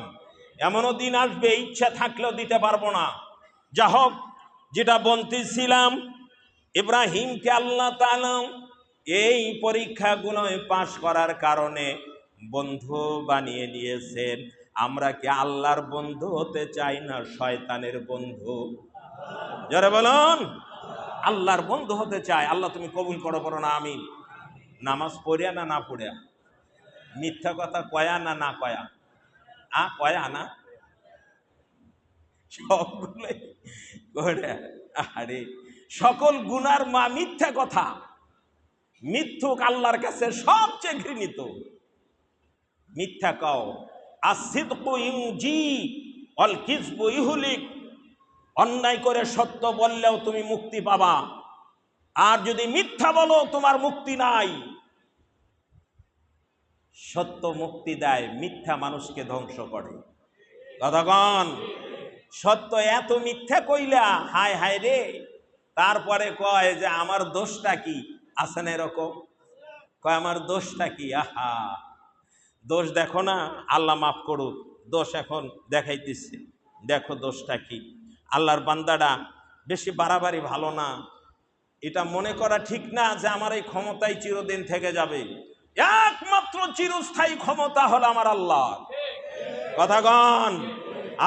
এমনও দিন আসবে ইচ্ছা থাকলেও দিতে পারবো না। যা হোক, যেটা বলতেছিলাম, ইব্রাহিমকে আল্লাহ তাআলা এই পরীক্ষাগুলোয় পাশ করার কারণে বন্ধু বানিয়ে নিয়েছেন। আমরা কি আল্লাহর বন্ধু হতে চাই না শয়তানের বন্ধু? যারা বলুন, আল্লাহর বন্ধু হতে চাই। আল্লাহ তুমি কবুল করো, পড়ো না আমিন। নামাজ পড়িয়া না না পড়িয়া, মিথ্যা কথা কয়া না না কয়া, কয়া না, সবগুলোই করে। আরে সকল গুনার মা মিথ্যা কথা, মিথ্যুক আল্লাহর কাছে সবচেয়ে ঘৃণিত। মিথ্যা কও, আসিদকু ইউজি ওয়াল কিযবু ইহলিক। অন্যায় করে সত্য বললেও তুমি মুক্তি পাবা, আর যদি মিথ্যা বলো তোমার মুক্তি নাই। সত্য মুক্তি দেয়, মিথ্যা মানুষকে ধ্বংস করে। কথাগণ, সত্য এত মিথ্যা কইলা, হায় হায় রে, তারপরে কয় যে আমার দোষটা কি? আছে না এরকম? কয় আমার দোষটা কি? আহা, দোষ দেখো না, আল্লাহ মাফ করুক, দোষ এখন দেখাইতেছে, দেখো দোষটা কি। আল্লাহর বান্দাটা বেশি বাড়াবাড়ি ভালো না, এটা মনে করা ঠিক না যে আমার এই ক্ষমতাই চিরদিন থেকে যাবে। একমাত্র চিরস্থায়ী ক্ষমতা হলো আমার আল্লাহ। কথাগণ,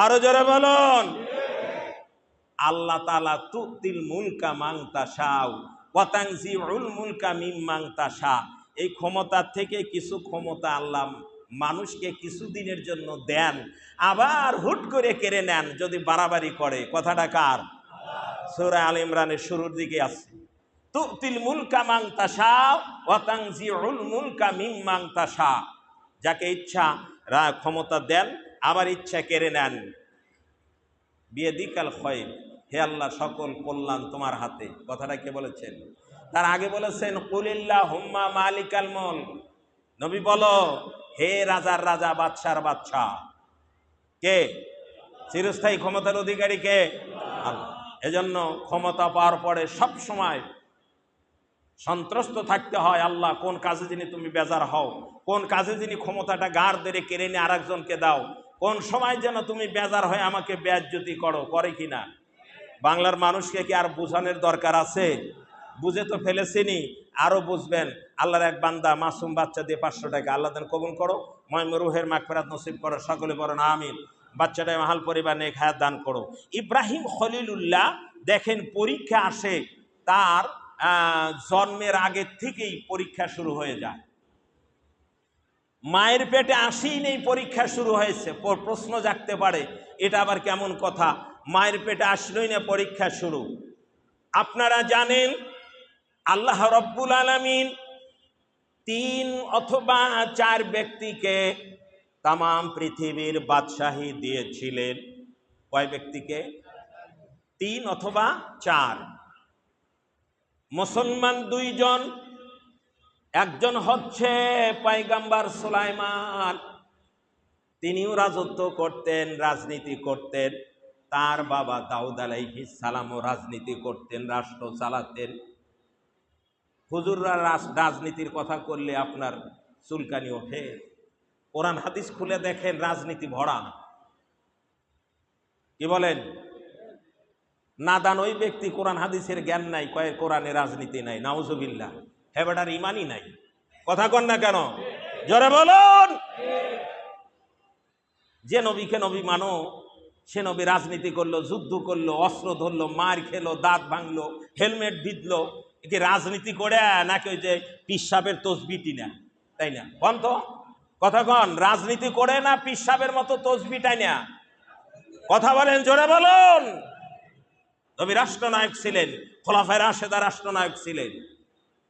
আরো জোরে বলুন। আল্লাহ তাআলা তুতিল মুলকা মান তাশাউ ওয়া তানজিউল মুলকা মিম্মান তাশা। এই ক্ষমতার থেকে কিছু ক্ষমতা আল্লাহ মানুষকে কিছুদিনের জন্য দেন, আবার হুট করে কেড়ে নেন যদি বাড়াবাড়ি করে। কথাটা কার? সূরা আল ইমরানের শুরুর দিকে আছে, তুতিল মুলকা মান তাশাউ ওয়া তানজিউল মুলকা মিম্মান তাশা। যাকে ইচ্ছা ক্ষমতা দেন, আবার ইচ্ছা কেড়ে নেন। বিয়াদিকাল খায়র, হে আল্লাহ সকল কল্যাণ তোমার হাতে। কথাটা কে বলেছেন? তার আগে বলেছেন কুলিল্লাহুম্মা মালিকাল মুলক। নবী বলো, হে রাজার রাজা, বাদশার বাদশা। কে? চিরস্থায়ী ক্ষমতার অধিকারী কে? আল্লাহ। এজন্য ক্ষমতা পাওয়ার পরে সব সময় সন্ত্রস্ত থাকতে হয়, আল্লাহ কোন কাজে যিনি তুমি বেজার হও, কোন কাজে যিনি ক্ষমতাটা গাড় ধরে কেড়ে নিয়ে আরেকজনকে দাও, কোন সময় যেন তুমি বেজার হয়ে আমাকে বেজ্জতি করো। করে কিনা? বাংলার মানুষকে কি আর বুঝানোর দরকার আছে? বুঝে তো ফেলেছিনি, আরো বুঝবেন। আল্লাহর এক বান্দা মাসুম বাচ্চা দিয়ে 500 টাকা, আল্লাহ দেন কবুল করো, ময়মুর রুহের মাগফিরাত নসিব করো, সকলে বলেন আমিন। বাচ্চাটাই মাহাল পরিবার নেক হায়াত দান করো। ইব্রাহিম খলিলুল্লাহ দেখেন পরীক্ষা আসে তার জন্মের আগের থেকেই পরীক্ষা শুরু হয়ে যায়। মায়ের পেটে আসেই নেই পরীক্ষা শুরু হয়েছে। প্রশ্ন জাগতে পারে, এটা আবার কেমন কথা? মায়ের পেটে আসলোই না পরীক্ষা শুরু। আপনারা জানেন আল্লাহ রব্বুল আলামিন 3 অথবা 4 ব্যক্তিকে তামাম পৃথিবীর বাদশাহী দিয়েছিলেন। কয় ব্যক্তিকে? 3 অথবা 4। মুসলমান 2 জন, একজন হচ্ছে পয়গম্বর সুলাইমান, তিনিও রাজত্ব করতেন, রাজনীতি করতেন। তার বাবা দাউদ আলাইহিস সালামও রাজনীতি করতেন, রাষ্ট্র চালাতেন। হুজুররা রাজনীতির কথা করলে আপনার চুলকানি ওঠে। কোরআন হাদিস খুলে দেখেন, রাজনীতি ভরা। কি বলেন? নাদান ওই ব্যক্তি, কোরআন হাদিসের জ্ঞান নাই, কয়ে কোরআনে রাজনীতি নাই। নাউজুবিল্লাহ, হেবেটার ইমানই নাই। কথা কন না কেন? জোরে বলুন। যে নবীকে নবী মানো, সে নবী রাজনীতি করলো, যুদ্ধ করলো, অস্ত্র ধরলো, মার খেলো, দাঁত ভাঙলো, হেলমেট বিঁধলো। কি রাজনীতি করে নাকি ওই যে পিসাবের তসবিটি না? তাই না? কন তো, কথা কন। রাজনীতি করে না পিসাবের মতো তসবিটাই না? কথা বলেন, জোরে বলুন। নবী রাষ্ট্রনায়ক ছিলেন, খোলাফায়ে রাশেদা রাষ্ট্রনায়ক ছিলেন।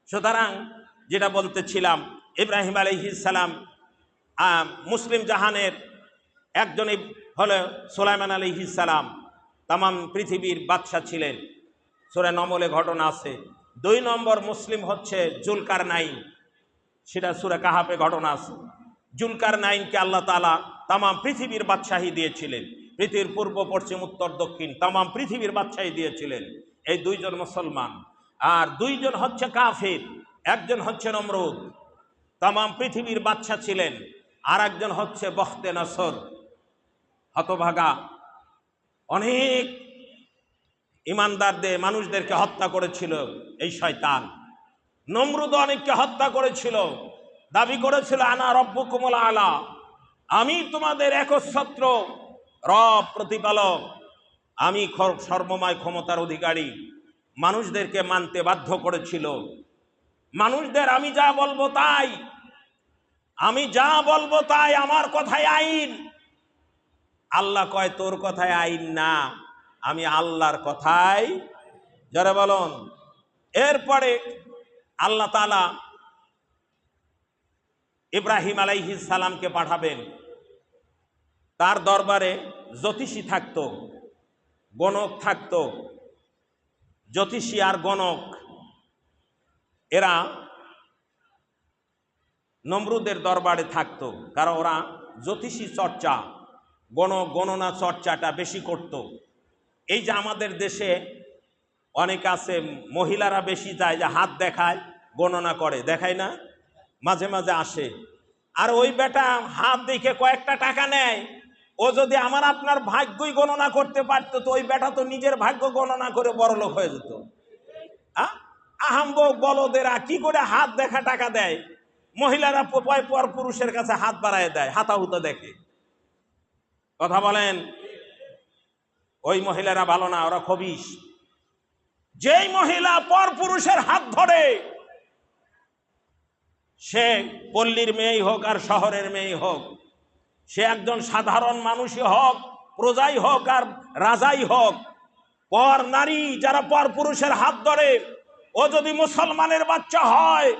সুতরাং যেটা বলতেছিলাম, ইব্রাহিম আলাইহিস সালাম মুসলিম জাহানের একজনই হলো সুলাইমান আলাইহিস সালাম, তামাম পৃথিবীর বাদশা ছিলেন। সূরা নমলে ঘটনা আছে। 2 নম্বর মুসলিম হচ্ছে জুলকারনাইন, সেটা সূরা কাহাফে ঘটনা আছে। জুলকারনাইনকে আল্লাহ তাআলা তামাম পৃথিবীর বাদশাহী দিয়েছিলেন। পৃথিবীর পূর্ব পশ্চিম উত্তর দক্ষিণ তামাম পৃথিবীর বাদশাহী দিয়েছিলেন। এই 2 জন মুসলমান। আর 2 জন হচ্ছে কাফির, একজন হচ্ছে নমরুদ, তামাম পৃথিবীর বাদশা ছিলেন। আর একজন হচ্ছে বখতে নসর, হতভাগা, অনেক ইমানদারদের মানুষদেরকে হত্যা করেছিল এই শয়তান। নমরুদ অনেককে হত্যা করেছিল, দাবি করেছিল আনা রব্বুকুমুল আলা, আমি তোমাদের একচ্ছত্র রব, প্রতিপালক, আমি সর্বময় ক্ষমতার অধিকারী। মানুষদেরকে মানতে বাধ্য করেছিল। মানুষদের আমি যা বলবো তাই, আমি যা বলবো তাই, আমার কথাই আইন। আল্লাহ কয় তোর কথায় আইন না, আমি আল্লাহর কথাই। যারা বলুন, এরপরে আল্লাহ তাআলা ইব্রাহিম আলাইহিস সালামকে পাঠাবেন। তার দরবারে জ্যোতিষী থাকতো, গণক থাকতো। জ্যোতিষী আর গণক এরা নমরুদের দরবারে থাকতো, কারণ ওরা জ্যোতিষী চর্চা, গণনা চর্চাটা বেশি করত। এই যে আমাদের দেশে অনেক আছে মহিলারা বেশি যায়, যে হাত দেখায়, গণনা করে, দেখায় না, মাঝে মাঝে আসে। আর ওই বেটা হাত দেখে কয়েকটা টাকা নেয়। ও যদি আমার আপনার ভাগ্যই গণনা করতে পারতো, তো ওই বেটা তো নিজের ভাগ্য গণনা করে বড়লোক হয়ে যেত। আহাম্বক বলদেরা কি করে হাত দেখা টাকা দেয়? মহিলারা পর পুরুষের কাছে হাত বাড়ায় দেয়, হাতাহুতা দেখে। কথা বলেন, ওই মহিলারা ভালো না, ওরা খবিশ। যেই মহিলা পর পুরুষের হাত ধরে, সে পল্লীর মেয়েই হোক আর শহরের মেয়েই হোক, সে একজন সাধারণ মানুষই হোক, প্রজাই হোক আর রাজাই হোক, পর নারী যারা পর পুরুষের হাত ধরে, ও যদি মুসলমানের বাচ্চা হয়,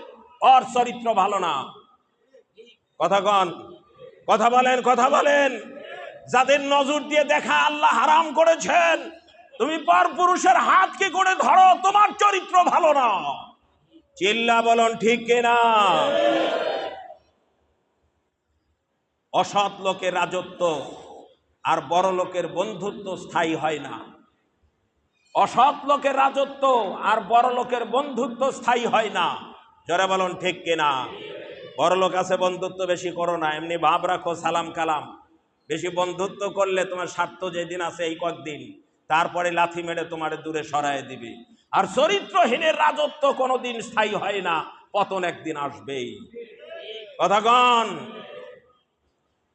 ওর চরিত্র ভালো না। কথা কন, কথা বলেন, কথা বলেন। যাদের নজর দিয়ে দেখা আল্লাহ হারাম করেছেন, তুমি পর পুরুষের হাত কি করে ধরো, তোমার চরিত্র ভালো না। চিল্লা বলুন ঠিক কিনা? অসৎ লোকের রাজত্ব আর বড় লোকের বন্ধুত্ব স্থায়ী হয় না। অসৎ লোকের রাজত্ব আর বড় লোকের বন্ধুত্ব স্থায়ী হয় না। যারা বলুন ঠিক কিনা? বড় লোক আছে, বন্ধুত্ব বেশি করো না, এমনি ভাব রাখো, সালাম কালাম। বেশি বন্ধুত্ব করলে তোমার স্বার্থ যেদিন আছে এই কয়েকদিন, তারপরে লাথি মেরে তোমার দূরে সরায় দিবে। আর চরিত্রহীনের রাজত্ব কোনোদিন স্থায়ী হয় না, পতন একদিন আসবেই। কথাগণ,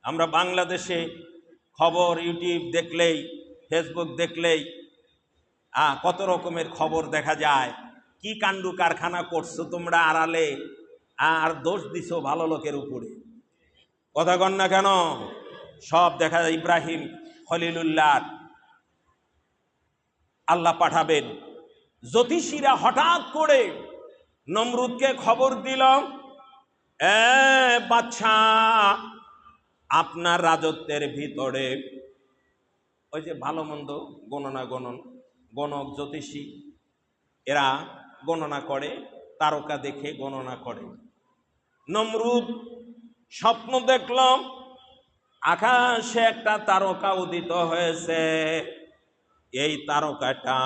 আমরা বাংলাদেশে খবর ইউটিউব দেখলেই, ফেসবুক দেখলেই কত রকমের খবর দেখা যায়। কি কাণ্ডু কারখানা করছো তোমরা আড়ালে, আর দোষ দিছো ভালো লোকের উপরে। কথা কন না কেন? সব দেখা যায়। ইব্রাহিম খলিলুল্লাহ আল্লাহ পাঠাবেন। জ্যোতিষীরা হঠাৎ করে নমরুদকে খবর দিল, বাদশা, আপনার রাজত্বের ভিতরে ওই যে ভালো মন্দ গণক জ্যোতিষী এরা গণনা করে, তারকা দেখে গণনা করে। নমরুদ স্বপ্ন দেখল, আকাশে একটা তারকা উদিত হয়েছে। এই তারকাটা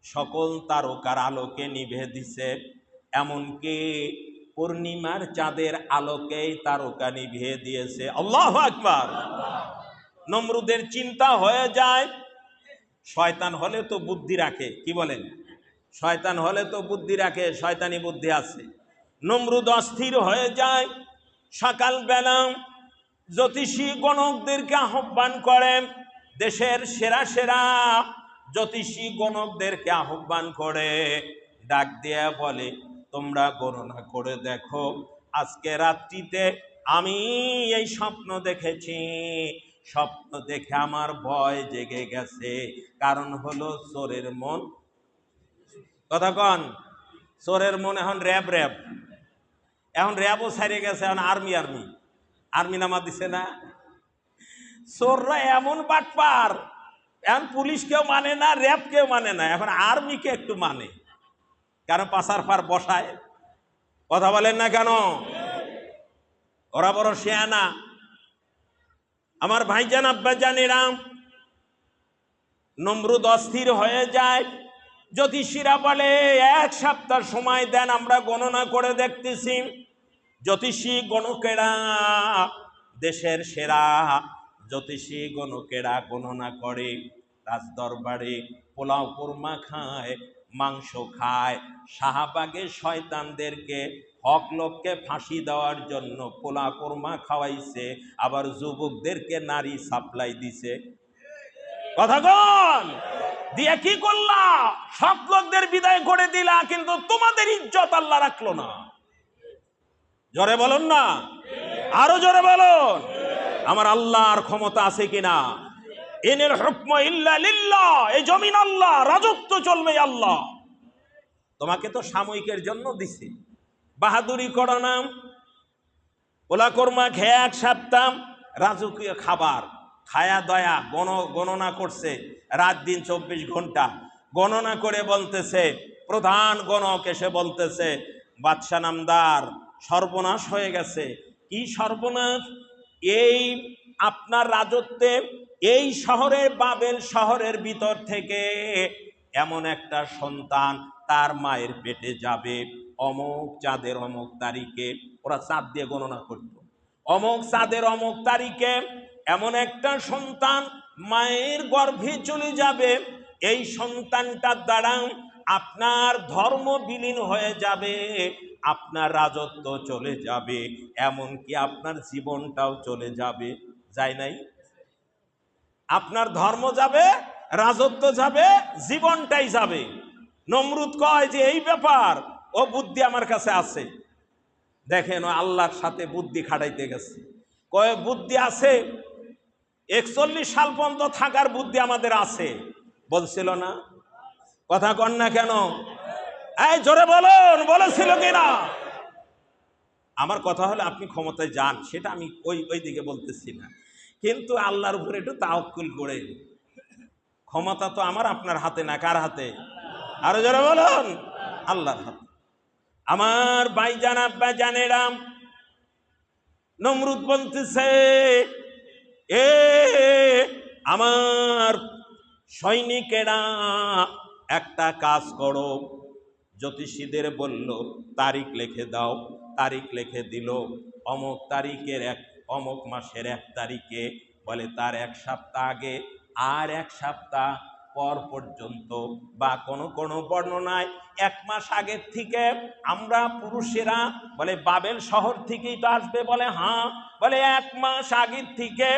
সকল তারকার আলোকে নিভে দিছে, এমনকি পূর্ণিমার চাঁদের আলোকেই তারকা নিভিয়ে দিয়েছে। আল্লাহু আকবার। নমরুদের চিন্তা হয়ে যায়, শয়তান হলে তো বুদ্ধি রাখে, কি বলেন? শয়তান হলে তো বুদ্ধি রাখে, শয়তানি বুদ্ধি আছে। নমরুদ অস্থির হয়ে যায়। সকালবেলা জ্যোতিষী গণকদেরকে আহ্বান করে, দেশের সেরা সেরা জ্যোতিষী গণকদেরকে আহ্বান করে ডাক দিয়ে বলে, তোমরা গণনা করে দেখো, আজকে রাত্রিতে আমি এই স্বপ্ন দেখেছি। স্বপ্ন দেখে আমার ভয় জেগে গেছে। কারণ হলো চোরের মন। কথা কন, চোরের মন এখন র্যাব, এখন র্যাবও ছাড়িয়ে গেছে, এখন আর্মি নামা দিছে না। চোররা এমন বাটপার, এখন পুলিশকেও মানে না, র্যাবকেও মানে না, এখন আর্মিকে একটু মানে, কারণ পাশার পার বসায়। কথা বলেন না কেন? ওরা বড় শেয়ানা। আমার ভাইজান আব্বাজানেরা, নমরুদ অস্থির হয়ে যায়। জ্যোতিষীরা বলে, 1 সপ্তাহ সময় দেন, আমরা গণনা করে দেখতেছি। জ্যোতিষী গণকেরা, দেশের সেরা জ্যোতিষী গণকেরা গণনা করে, রাজদরবারে পোলাও কোরমা খায়, মাংস খায়। শাহবাগে শয়তানদেরকে, হক লোককে ফাঁসি দেওয়ার জন্য পোলা কোরমা খাওয়াইছে, আবার যুবকদেরকে নারী সাপ্লাই দিছে। কথাগণ, দিয়ে কি করলা? সব লোকদের বিদায় করে দিলা, কিন্তু তোমাদের ইজ্জত আল্লাহ রাখলো না। জোরে বলুন না, আরো জোরে বলুন। আমার আল্লাহর ক্ষমতা আছে কিনা? ইনিল হুকমু ইল্লা লিল্লাহ, এই জমিন আল্লাহ, রাজত্ব চলবে আল্লাহ। তোমাকে তো সাময়িকের জন্য দিছে, বাহাদুরি করো না, ওলা কর্মা খেয়ে এক সপ্তাহ রাজকীয় খাবার খায়া দয়া গণনা করছে, রাত দিন 24 ঘন্টা গণনা করে বলতেছে, প্রধান গণক এসে বলতেছে, বাদশা নামদার সর্বনাশ হয়ে গেছে। কি সর্বনাশ? এই আপনার রাজত্বে এই শহরের বাবেল শহরের ভিতর থেকে এমন একটা সন্তান তার মায়ের পেটে যাবে অমুক চাঁদের অমুক তারিখে। ওরা চাঁদ দিয়ে গণনা করত। অমুক চাঁদের অমুক তারিখে এমন একটা সন্তান মায়ের গর্ভে চলে যাবে। এই সন্তানটার দ্বারা আপনার ধর্ম বিলীন হয়ে যাবে, আপনার রাজত্ব চলে যাবে, এমনকি আপনার জীবনটাও চলে যাবে। যায় নাই? আপনার ধর্ম যাবে, রাজত্ব যাবে, জীবনটাই যাবে। নমরুদ কয় যে এই ব্যাপার, ও বুদ্ধি আমার কাছে আছে। দেখেন, ও আল্লাহর সাথে বুদ্ধি খাটাইতে গেছে। কয় বুদ্ধি আছে, 41 সাল পর্যন্ত থাকার বুদ্ধি আমাদের আছে বলছিল না? কথা কন না কেন? এই জোরে বলুন, বলেছিল কিনা? আমার কথা হলো আপনি ক্ষমতায় যান, সেটা আমি ওই দিকে বলতেছি না, কিন্তু আল্লাহর উপরে একটু তাওয়াক্কুল করে। ক্ষমতা তো আমার আপনার হাতে না, কার হাতে? আরো জোরে বলুন, আল্লাহর হাতে। আমার ভাইজান আব্বা জানেরা, নমরুদ বলতেছে, এ আমার সৈনিকেরা একটা কাজ করো। জ্যোতিষীদের বলল তারিখ লিখে দাও, তারিখ লিখে দিল। অমুক তারিখের অমুক মাসের 1 তারিখে, বলে তার 1 সপ্তাহ আগে আর 1 সপ্তাহ পর পর্যন্ত, বা কোনো বর্ণনায় 1 মাস আগের থেকে আমরা পুরুষেরা, বলে বাবেল শহর থেকেই তো আসবে, বলে হ্যাঁ, বলে 1 মাস আগের থেকে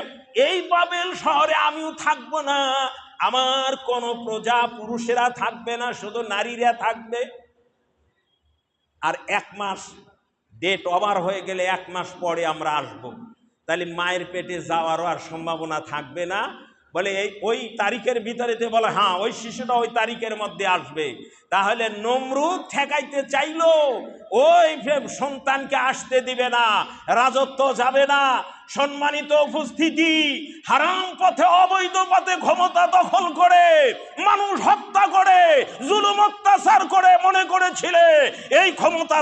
এই বাবেল শহরে আমিও থাকবো না, আমার কোনো প্রজা পুরুষেরা থাকবে না, শুধু নারীরা থাকবে। আর 1 মাস ডেট ওভার হয়ে গেলে 1 মাস পরে আমরা আসব। তাহলে মায়ের পেটে যাওয়ারও আর সম্ভাবনা থাকবে না। বলে ওই তারিখের ভিতরেতে, বলে হ্যাঁ ওই শিশুটা ওই তারিখের মধ্যে আসবে। তাহলে নমরুদ ঠেকাইতে চাইলো, ওই সন্তানকে আসতে দিবে না, রাজত্ব যাবে না। সম্মানিত উপস্থিতি, হারাম পথে অবৈধ পথে ক্ষমতা দখল করে মানুষ হত্যা করে জুলুম অত্যাচার করে মনে করেছিলে এই ক্ষমতা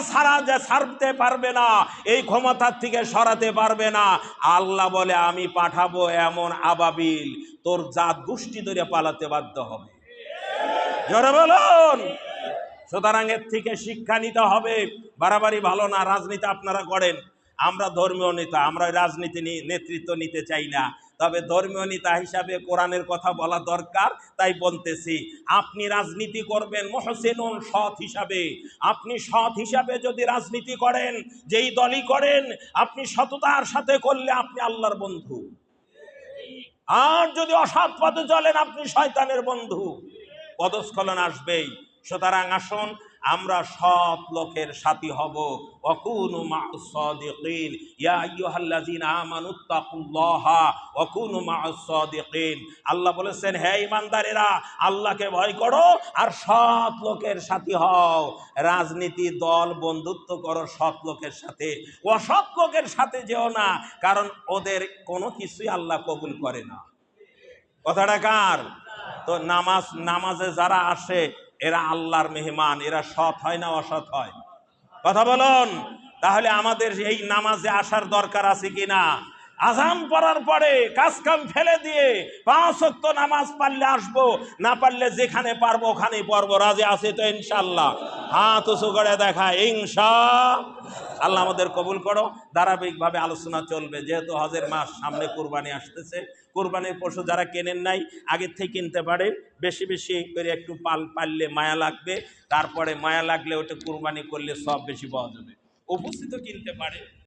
ছাড়তে পারবে না, এই ক্ষমতার থেকে সরাতে পারবে না। আল্লাহ বলে আমি পাঠাবো এমন আবাবিল, তোর জাত গোষ্ঠী ধরে পালাতে বাধ্য হবে। জোরে বলুন। সুতরাং এর থেকে শিক্ষা নিতে হবে। বাড়াবাড়ি ভালো না। রাজনীতি আপনারা করেন, আমরা ধর্মীয় নেতা, আমরা রাজনীতি নেতৃত্ব নিতে চাই না, তবে ধর্মীয় নেতা হিসাবে কোরআনের কথা বলা দরকার, তাই বলতেছি। আপনি রাজনীতি করবেন মুহসিনুন, সৎ হিসাবে। আপনি সৎ হিসাবে যদি রাজনীতি করেন, যেই দলই করেন, আপনি সততার সাথে করলে আপনি আল্লাহর বন্ধু। আর যদি অসৎ পথে চলেন, আপনি শয়তানের বন্ধু, পদস্খলন আসবেই। সুতরাং আসুন আমরা সৎ লোকের সাথী হব। ওয়াকুনু মা'আস সাদিকিন, ইয়া আইয়ুহাল্লাযিনা আমানুত্তাকুল্লাহা ওয়াকুনু মা'আস সাদিকিন। আল্লাহ বলেছেন, হে ঈমানদারেরা, আল্লাহকে ভয় করো আর সৎ লোকের সাথী হও। রাজনীতি দল বন্ধুত্ব করো সৎ লোকের সাথে, অসৎ লোকের সাথে যেও না, কারণ ওদের কোনো কিছুই আল্লাহ কবুল করে না। কথাটা কার? তো নামাজে যারা আসে এরা আল্লাহর মেহমান, এরা সৎ হয় না অসৎ হয়? কথা বলুন। তাহলে আমাদের এই নামাজে আসার দরকার আছে কিনা? আযান পড়ার পরে কাজ কাম ফেলে দিয়ে 5 ওয়াক্ত নামাজ পড়লে আসবো, না পারলে যেখানে পারবো ওখানেই পড়বো। রাজি আছে তো ইনশাআল্লাহ? হাত উঁচু করে দেখা ইনশাআল্লাহ। আমাদের কবুল করো। ধারাবাহিকভাবে আলোচনা চলবে, যেহেতু হজের মাস সামনে, কুরবানি আসতেছে। কুরবানির পশু যারা কেনেন নাই, আগের থেকে কিনতে পারে। বেশি বেশি করে একটু পাললে মায়া লাগবে, তারপরে মায়া লাগলে ওটা কুরবানি করলে সব বেশি পাওয়া যাবে। উপস্থিত কিনতে পারে।